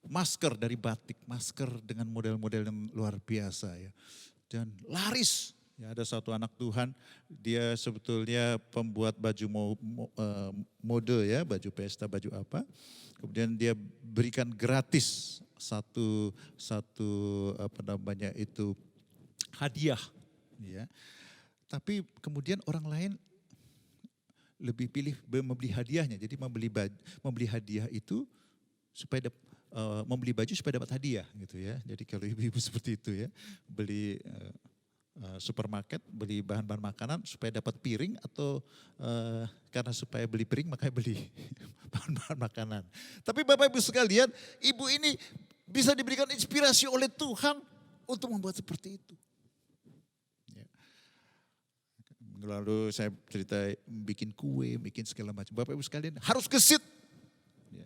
masker dari batik, masker dengan model-model yang luar biasa ya. Dan laris. Ya, ada satu anak Tuhan, dia sebetulnya pembuat baju mode ya, baju pesta, baju apa. Kemudian dia berikan gratis satu hadiah ya. Tapi kemudian orang lain lebih pilih membeli hadiahnya. Jadi membeli hadiah itu supaya membeli baju supaya dapat hadiah gitu ya. Jadi kalau ibu-ibu seperti itu ya, beli supermarket, beli bahan-bahan makanan supaya dapat piring, atau karena supaya beli piring makanya beli bahan-bahan makanan. Tapi Bapak Ibu sekalian, ibu ini bisa diberikan inspirasi oleh Tuhan untuk membuat seperti itu. Ya. Lalu saya cerita bikin kue, bikin segala macam. Bapak Ibu sekalian harus gesit. Ya.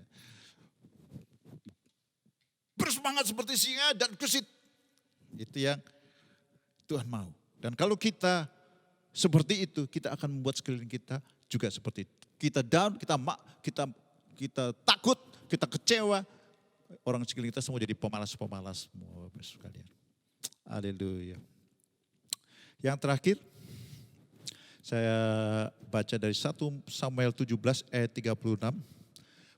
Bersemangat seperti singa dan gesit. Itu yang Tuhan mau. Dan kalau kita seperti itu, kita akan membuat sekeliling kita juga seperti itu. Kita down, kita takut, kita kecewa. Orang sekeliling kita semua jadi pemalas-pemalas semua sekalian. Haleluya. Yang terakhir, saya baca dari 1 Samuel 17 ayat 36.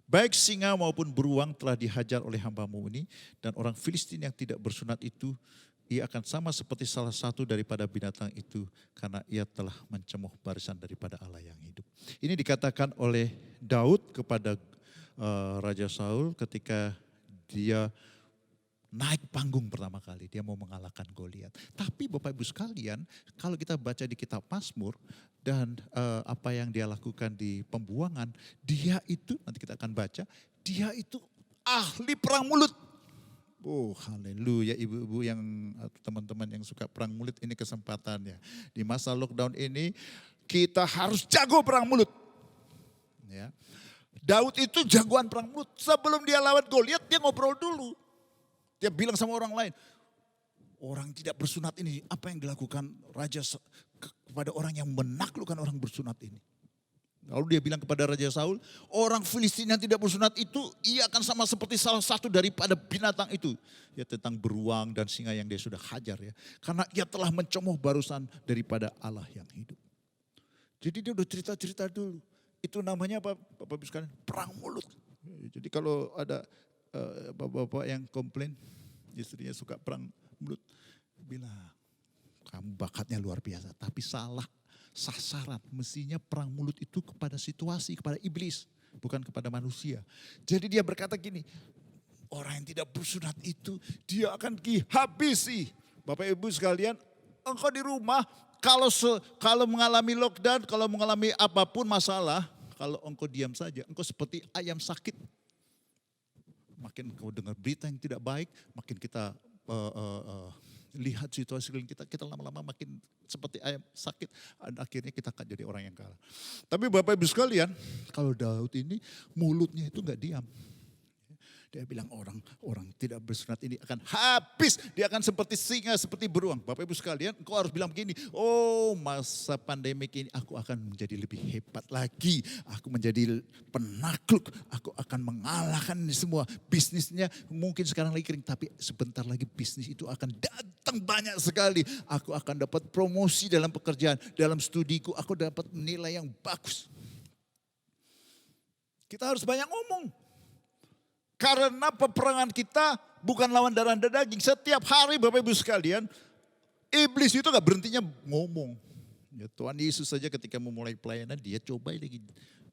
Baik singa maupun beruang telah dihajar oleh hambamu ini, dan orang Filistin yang tidak bersunat itu, ia akan sama seperti salah satu daripada binatang itu, karena ia telah mencemuh barisan daripada Allah yang hidup. Ini dikatakan oleh Daud kepada Raja Saul ketika dia naik panggung pertama kali, dia mau mengalahkan Goliat. Tapi Bapak Ibu sekalian, kalau kita baca di kitab Mazmur dan apa yang dia lakukan di pembuangan, dia itu, nanti kita akan baca, dia itu ahli perang mulut. Oh haleluya, ibu-ibu yang teman-teman yang suka perang mulut, ini kesempatannya. Di masa lockdown ini kita harus jago perang mulut. Ya. Daud itu jagoan perang mulut. Sebelum dia lawan Goliat, dia ngobrol dulu. Dia bilang sama orang lain, orang tidak bersunat ini, apa yang dilakukan raja kepada orang yang menaklukkan orang bersunat ini. Lalu dia bilang kepada Raja Saul, orang Filistin yang tidak bersunat itu, ia akan sama seperti salah satu daripada binatang itu. Ya, tentang beruang dan singa yang dia sudah hajar ya. Karena ia telah mencemuh barusan daripada Allah yang hidup. Jadi dia udah cerita-cerita dulu. Itu namanya apa Bapak-Ibu sekalian? Perang mulut. Jadi kalau ada bapak-bapak yang komplain, istrinya suka perang mulut, bilang, kamu bakatnya luar biasa, tapi salah sasaran. Mestinya perang mulut itu kepada situasi, kepada iblis, bukan kepada manusia. Jadi dia berkata gini, orang yang tidak bersunat itu dia akan dihabisi. Bapak Ibu sekalian, engkau di rumah kalau mengalami lockdown, kalau mengalami apapun masalah, kalau engkau diam saja, engkau seperti ayam sakit. Makin kau dengar berita yang tidak baik, makin kita lihat situasi kita lama-lama makin seperti ayam sakit. Dan akhirnya kita akan jadi orang yang kalah. Tapi Bapak Ibu sekalian, kalau Daud ini mulutnya itu gak diam. Dia bilang orang tidak bersunat ini akan habis. Dia akan seperti singa, seperti beruang. Bapak Ibu sekalian, engkau harus bilang begini. Oh, masa pandemik ini aku akan menjadi lebih hebat lagi. Aku menjadi penakluk. Aku akan mengalahkan ini semua. Bisnisnya mungkin sekarang lagi kering. Tapi sebentar lagi bisnis itu akan datang banyak sekali. Aku akan dapat promosi dalam pekerjaan. Dalam studiku aku dapat nilai yang bagus. Kita harus banyak ngomong. Karena peperangan kita bukan lawan darah dan daging. Setiap hari Bapak Ibu sekalian, iblis itu gak berhentinya ngomong. Ya, Tuhan Yesus saja ketika memulai pelayanan dia coba lagi.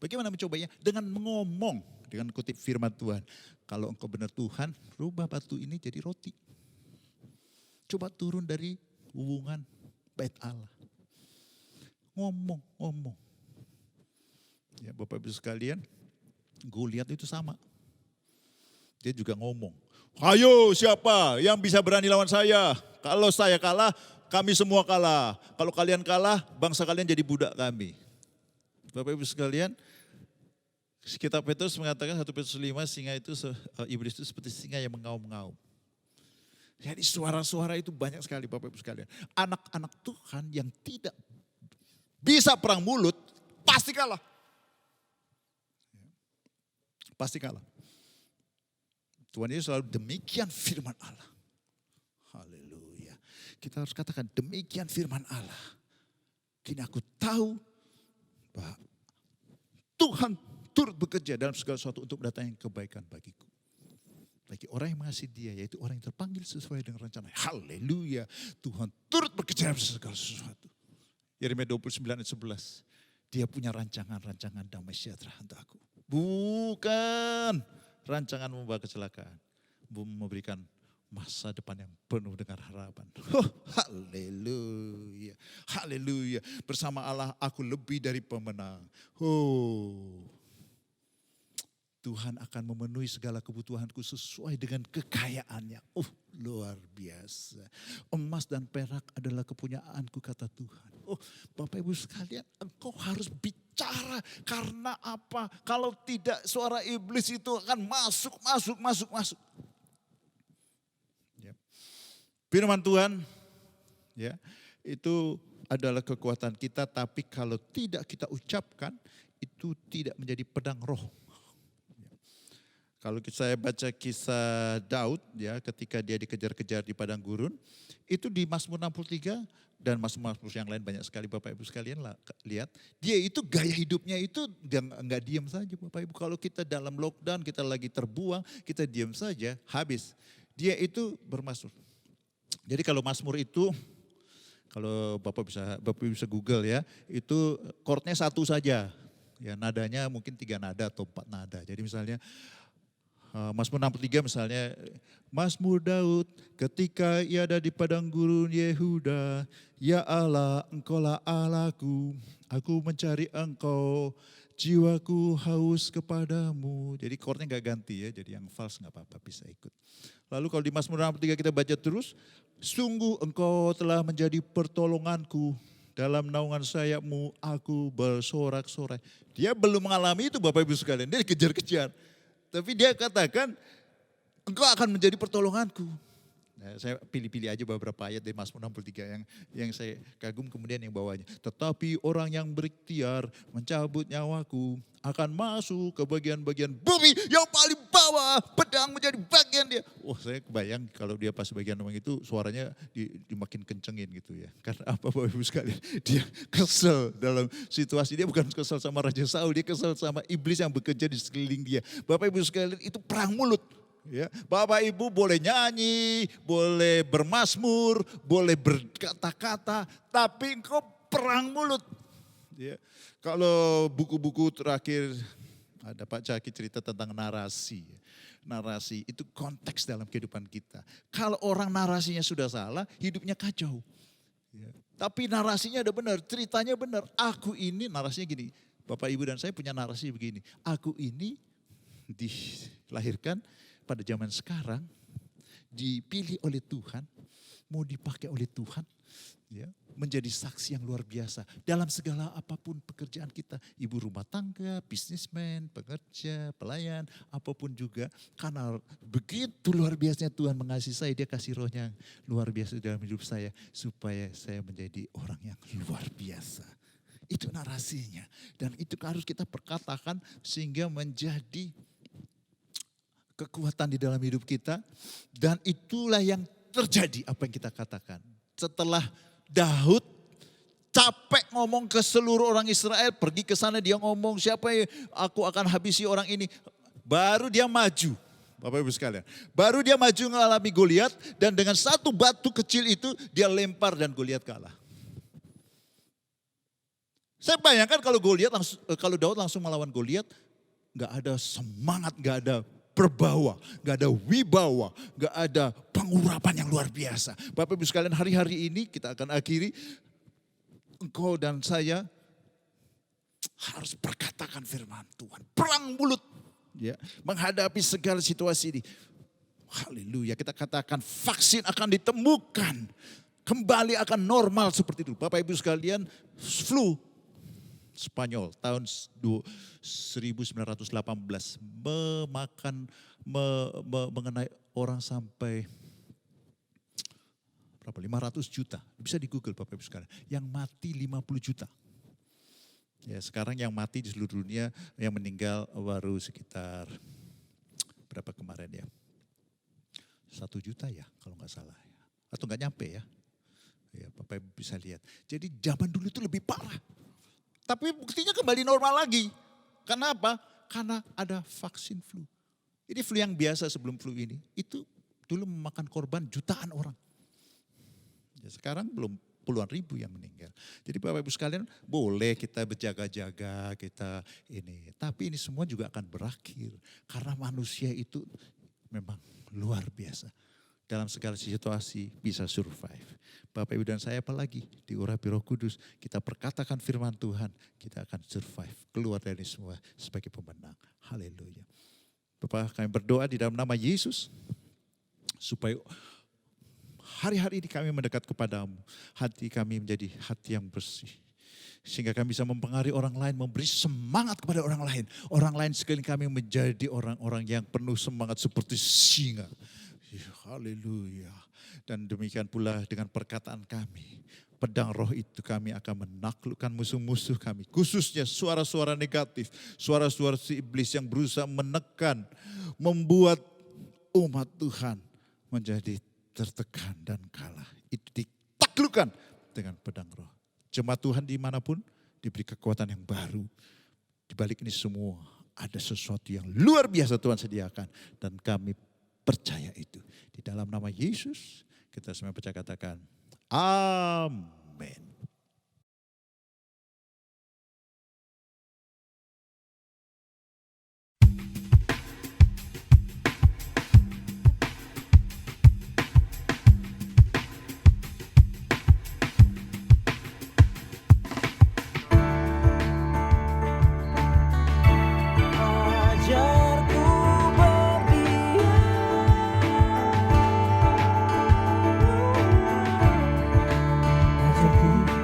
Bagaimana mencobanya? Dengan mengomong. Dengan kutip firman Tuhan. Kalau engkau benar Tuhan, rubah batu ini jadi roti. Coba turun dari hubungan bait Allah. Ngomong. Ya Bapak Ibu sekalian, Goliat itu sama. Dia juga ngomong, ayo siapa yang bisa berani lawan saya? Kalau saya kalah, kami semua kalah. Kalau kalian kalah, bangsa kalian jadi budak kami. Bapak Ibu sekalian, kitab Petrus mengatakan 1 Petrus 5, singa itu, iblis itu seperti singa yang mengaum-ngaum. Jadi suara-suara itu banyak sekali Bapak Ibu sekalian. Anak-anak Tuhan yang tidak bisa perang mulut, pasti kalah. Pasti kalah. Tuhan Yesus selalu demikian firman Allah. Haleluya. Kita harus katakan demikian firman Allah. Kini aku tahu bahwa Tuhan turut bekerja dalam segala sesuatu untuk mendatangkan kebaikan bagiku. Bagi orang yang mengasihi dia, yaitu orang yang terpanggil sesuai dengan rencana. Haleluya. Tuhan turut bekerja dalam segala sesuatu. Yeremia 29 ayat 11. Dia punya rancangan-rancangan damai sejahtera untuk aku. Bukan rancangan membawa kecelakaan, memberikan masa depan yang penuh dengan harapan. Haleluya, haleluya. Bersama Allah aku lebih dari pemenang. Tuhan akan memenuhi segala kebutuhanku sesuai dengan kekayaannya. Luar biasa. Emas dan perak adalah kepunyaanku kata Tuhan. Bapak Ibu sekalian, engkau harus bicara. Karena apa? Kalau tidak suara iblis itu akan masuk. Ya. Firman Tuhan ya, itu adalah kekuatan kita. Tapi kalau tidak kita ucapkan, itu tidak menjadi pedang roh. Kalau saya baca kisah Daud ya ketika dia dikejar-kejar di padang gurun, itu di Mazmur 63 dan Mazmur yang lain banyak sekali Bapak Ibu sekalian lihat. Dia itu gaya hidupnya itu enggak diam saja Bapak Ibu. Kalau kita dalam lockdown, kita lagi terbuang, kita diam saja, habis. Dia itu bermazmur. Jadi kalau Mazmur itu, kalau Bapak bisa Google ya, itu chordnya satu saja. Ya nadanya mungkin 3 nada atau 4 nada. Jadi misalnya Mazmur 63 misalnya, Mazmur Daud ketika ia ada di padang gurun Yehuda, ya Allah engkaulah Allahku, aku mencari engkau, jiwaku haus kepadamu. Jadi chordnya gak ganti ya, jadi yang false gak apa-apa bisa ikut. Lalu kalau di Mazmur 63 kita baca terus, sungguh engkau telah menjadi pertolonganku, dalam naungan sayapmu aku bersorak-sorai. Dia belum mengalami itu Bapak Ibu sekalian, dia dikejar-kejar. Tapi dia katakan, engkau akan menjadi pertolonganku. Nah, saya pilih-pilih aja beberapa ayat dari Mazmur 63 yang saya kagum kemudian yang bawahnya. Tetapi orang yang berikhtiar mencabut nyawaku akan masuk ke bagian-bagian bumi yang paling bawah. Pedang menjadi bagian dia. Saya kebayang kalau dia pas bagian ngomong itu suaranya dimakin kencengin gitu ya. Karena apa Bapak Ibu sekalian? Dia kesel dalam situasi. Dia bukan kesel sama Raja Saul, dia kesel sama iblis yang bekerja di sekeliling dia. Bapak Ibu sekalian itu perang mulut. Ya, Bapak Ibu boleh nyanyi, boleh bermazmur, boleh berkata-kata, tapi engkau perang mulut. Ya, kalau buku-buku terakhir ada Pak Caki cerita tentang narasi. Narasi itu konteks dalam kehidupan kita. Kalau orang narasinya sudah salah, hidupnya kacau. Ya, tapi narasinya ada benar, ceritanya benar. Aku ini narasinya gini, Bapak Ibu dan saya punya narasi begini. Aku ini dilahirkan pada zaman sekarang, dipilih oleh Tuhan, mau dipakai oleh Tuhan, ya, menjadi saksi yang luar biasa dalam segala apapun pekerjaan kita. Ibu rumah tangga, bisnismen, pekerja, pelayan, apapun juga. Karena begitu luar biasanya Tuhan mengasihi saya, dia kasih rohnya yang luar biasa dalam hidup saya. Supaya saya menjadi orang yang luar biasa. Itu narasinya. Dan itu harus kita perkatakan sehingga menjadi kekuatan di dalam hidup kita. Dan itulah yang terjadi apa yang kita katakan. Setelah Daud capek ngomong ke seluruh orang Israel, pergi ke sana dia ngomong siapa yang aku akan habisi orang ini. Baru dia maju, Bapak Ibu sekalian. Baru dia maju mengalami Goliat dan dengan satu batu kecil itu dia lempar dan Goliat kalah. Saya bayangkan kalau Daud langsung melawan Goliat, nggak ada semangat, nggak ada berbawa, gak ada wibawa, gak ada pengurapan yang luar biasa. Bapak Ibu sekalian, hari-hari ini kita akan akhiri. Engkau dan saya harus perkatakan firman Tuhan. Perang mulut, ya, menghadapi segala situasi ini. Haleluya, kita katakan vaksin akan ditemukan. Kembali akan normal seperti dulu. Bapak Ibu sekalian, flu Spanyol tahun 1918 mengenai orang sampai berapa 500 juta. Bisa di Google Bapak Ibu sekalian. Yang mati 50 juta. Ya, sekarang yang mati di seluruh dunia, yang meninggal baru sekitar berapa kemarin ya? 1 juta ya kalau nggak salah. Atau nggak nyampe ya. Ya, Bapak Ibu bisa lihat. Jadi zaman dulu itu lebih parah. Tapi buktinya kembali normal lagi. Kenapa? Karena ada vaksin flu. Ini flu yang biasa sebelum flu ini. Itu dulu memakan korban jutaan orang. Ya, sekarang belum puluhan ribu yang meninggal. Jadi Bapak Ibu sekalian boleh kita berjaga-jaga, kita ini. Tapi ini semua juga akan berakhir. Karena manusia itu memang luar biasa. Dalam segala situasi bisa survive. Bapak Ibu dan saya apalagi diurapi Roh Kudus. Kita perkatakan firman Tuhan. Kita akan survive. Keluar dari semua sebagai pemenang. Haleluya. Bapak kami berdoa di dalam nama Yesus. Supaya hari-hari ini kami mendekat kepadamu. Hati kami menjadi hati yang bersih. Sehingga kami bisa mempengaruhi orang lain, memberi semangat kepada orang lain. Orang lain sekalian kami menjadi orang-orang yang penuh semangat seperti singa. Haleluya. Dan demikian pula dengan perkataan kami. Pedang roh itu kami akan menaklukkan musuh-musuh kami. Khususnya suara-suara negatif. Suara-suara si iblis yang berusaha menekan. Membuat umat Tuhan menjadi tertekan dan kalah. Itu ditaklukkan dengan pedang roh. Jemaat Tuhan dimanapun diberi kekuatan yang baru. Di balik ini semua ada sesuatu yang luar biasa Tuhan sediakan. Dan kami percaya itu. Di dalam nama Yesus kita semua percaya katakan amin. Ajarku berdiam, ajarku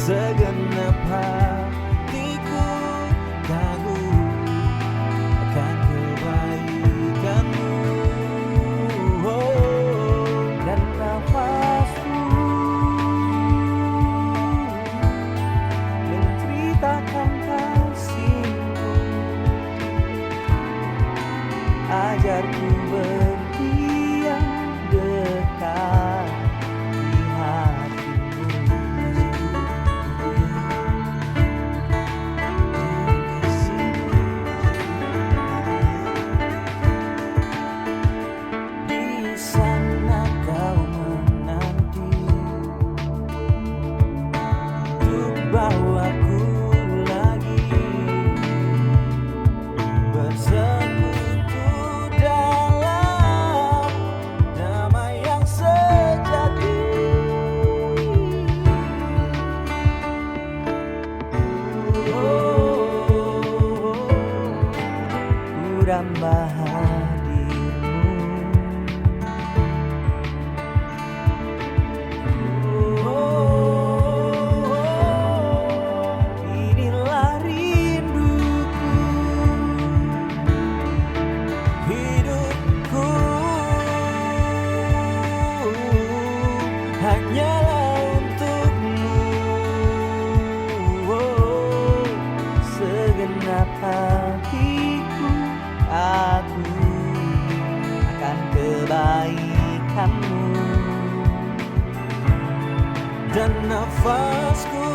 segenap hatiku kagum akan kebaikanmu. Dan nafasku menceritakan kasih-Mu. Ajarku berdiam dekat di hati-Mu. Di sana kau menanti untuk bawaku lagi bersekutu dalam damai yang sejati. Ku damba hadir-Mu. Inilah rinduku, hidupku hanyalah untuk-Mu. Segenap hatiku aku akan kebaikan-Mu. Dan nafasku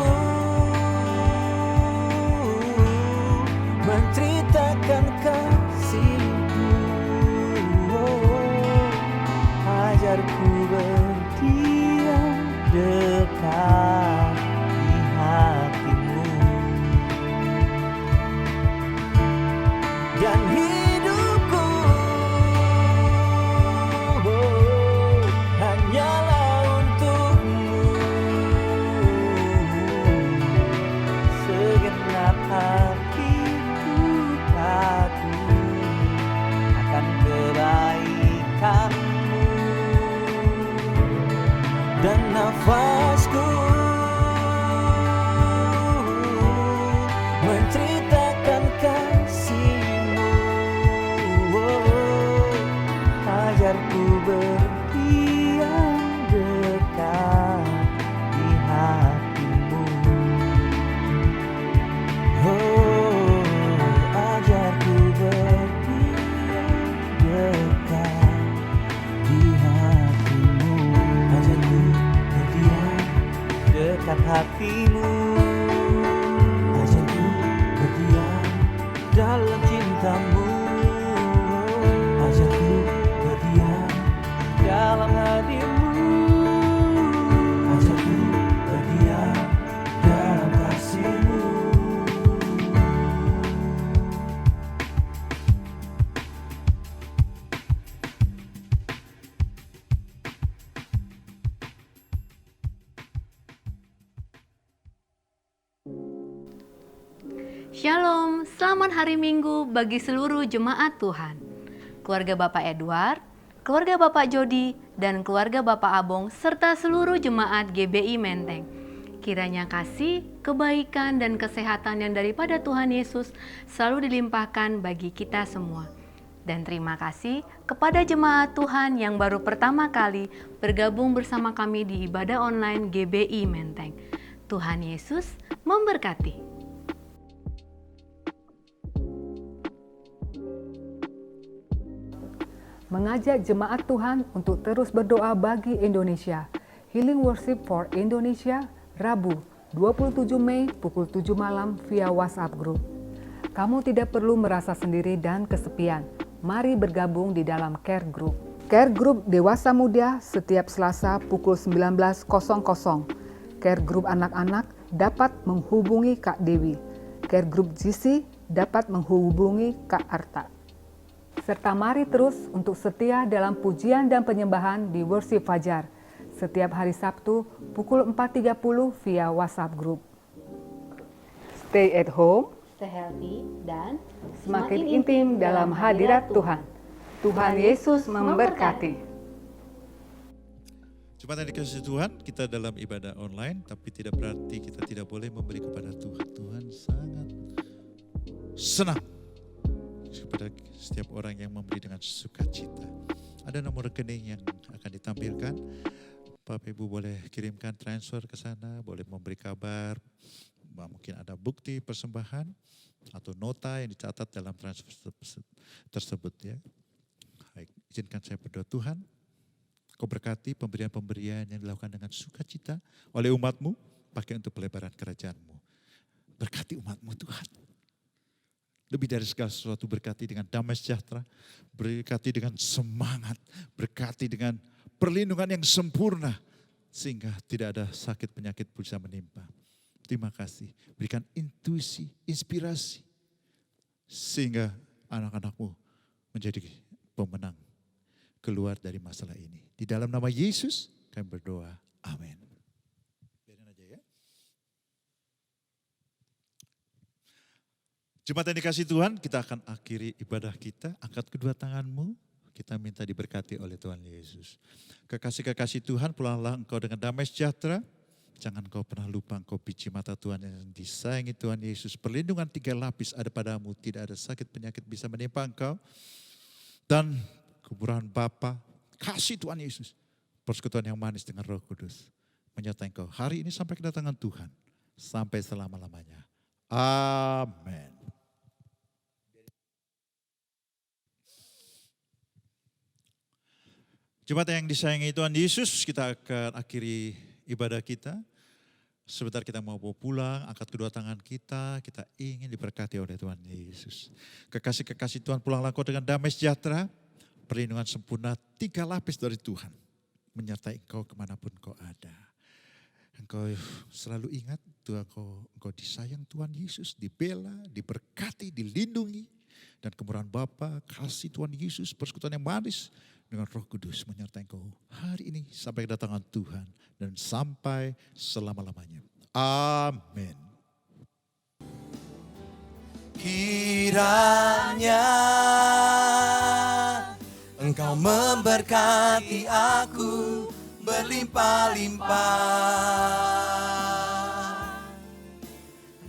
menceritakan kasih-Mu. Ajarku berdiam dekat di hati-Mu. Dan hidupku hanyalah untuk-Mu. Segenap hatiku kagum akan kebaikan-Mu. Dan nafasku menceritakan kasih-Mu. Ajarku berdiam dekat di hati-Mu. Ajarku berdiam dekat di hati-Mu. Ajarku berdiam dekat hati-Mu. Ajarku berdiam dalam cinta-Mu. Ajarku berdiam dalam hadir-Mu. Ajarku berdiam dalam kasih-Mu. Shalom, selamat hari Minggu bagi seluruh jemaat Tuhan. Keluarga Bapak Edward, keluarga Bapak Jody, dan keluarga Bapak Abong, serta seluruh jemaat GBI Menteng. Kiranya kasih, kebaikan, dan kesehatan yang daripada Tuhan Yesus selalu dilimpahkan bagi kita semua. Dan terima kasih kepada jemaat Tuhan yang baru pertama kali bergabung bersama kami di ibadah online GBI Menteng. Tuhan Yesus memberkati. Mengajak jemaat Tuhan untuk terus berdoa bagi Indonesia. Healing Worship for Indonesia, Rabu 27 Mei pukul 7 malam via WhatsApp Group. Kamu tidak perlu merasa sendiri dan kesepian. Mari bergabung di dalam Care Group. Care Group Dewasa Muda setiap Selasa pukul 19.00. Care Group Anak-anak dapat menghubungi Kak Dewi. Care Group GC dapat menghubungi Kak Arta. Serta mari terus untuk setia dalam pujian dan penyembahan di Worship Fajar setiap hari Sabtu pukul 4.30 via WhatsApp Group. Stay at home, Stay healthy, dan semakin intim dalam hadirat Tuhan. Tuhan Yesus memberkati. Jemaat yang dikasihi Tuhan, kita dalam ibadah online, tapi tidak berarti kita tidak boleh memberi kepada Tuhan. Tuhan sangat senang kepada setiap orang yang memberi dengan sukacita. Ada nomor rekening yang akan ditampilkan. Bapak Ibu boleh kirimkan transfer ke sana, boleh memberi kabar, mungkin ada bukti persembahan atau nota yang dicatat dalam transfer tersebut ya. Baik, izinkan saya berdoa. Tuhan, Kau berkati pemberian-pemberian yang dilakukan dengan sukacita oleh umat-Mu, pakai untuk pelebaran kerajaan-Mu. Berkati umat-Mu Tuhan. Lebih dari segala sesuatu, berkati dengan damai sejahtera, berkati dengan semangat, berkati dengan perlindungan yang sempurna, sehingga tidak ada sakit penyakit bisa menimpa. Terima kasih, berikan intuisi, inspirasi, sehingga anak-anak-Mu menjadi pemenang keluar dari masalah ini. Di dalam nama Yesus kami berdoa. Amin. Biarin aja ya. Jemaat yang dikasihi Tuhan, kita akan akhiri ibadah kita. Angkat kedua tanganmu, kita minta diberkati oleh Tuhan Yesus. Kekasih-kekasih Tuhan, pulanglah engkau dengan damai sejahtera. Jangan kau pernah lupa engkau biji mata Tuhan yang disayangi Tuhan Yesus. Perlindungan 3 lapis ada padamu, tidak ada sakit penyakit bisa menimpa engkau. Dan kemurahan Bapa, kasih Tuhan Yesus, persekutuan yang manis dengan Roh Kudus menyertai engkau hari ini sampai kedatangan Tuhan, sampai selama-lamanya. Amin. Jemaat yang disayangi Tuhan Yesus, kita akan akhiri ibadah kita. Sebentar kita mau pulang, angkat kedua tangan kita ingin diberkati oleh Tuhan Yesus. Kekasih-kekasih Tuhan, pulanglah kau dengan damai sejahtera, perlindungan sempurna 3 lapis dari Tuhan menyertai engkau kemanapun kau ada. Engkau selalu ingat Tuhan, engkau disayang Tuhan Yesus, dibela, diberkati, dilindungi. Dan kemurahan Bapa, kasih Tuhan Yesus, persekutuan yang manis dengan Roh Kudus menyertai engkau hari ini sampai kedatangan Tuhan dan sampai selama-lamanya. Amin. Kiranya Engkau memberkati aku berlimpah-limpah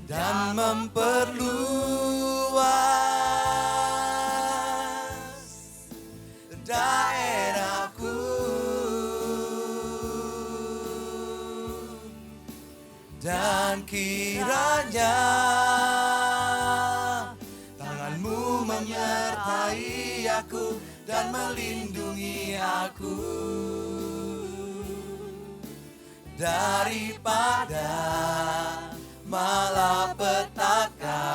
dan memperluas daerahku, dan kiranya tanganmu menyertai aku dan melindungi aku daripada malapetaka,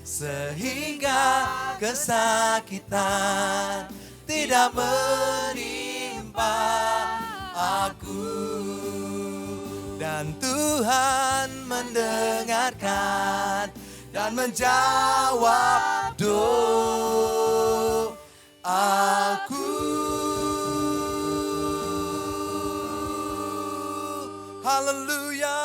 sehingga kesakitan tidak menimpa aku. Dan Tuhan mendengarkan dan menjawab doaku. Haleluya.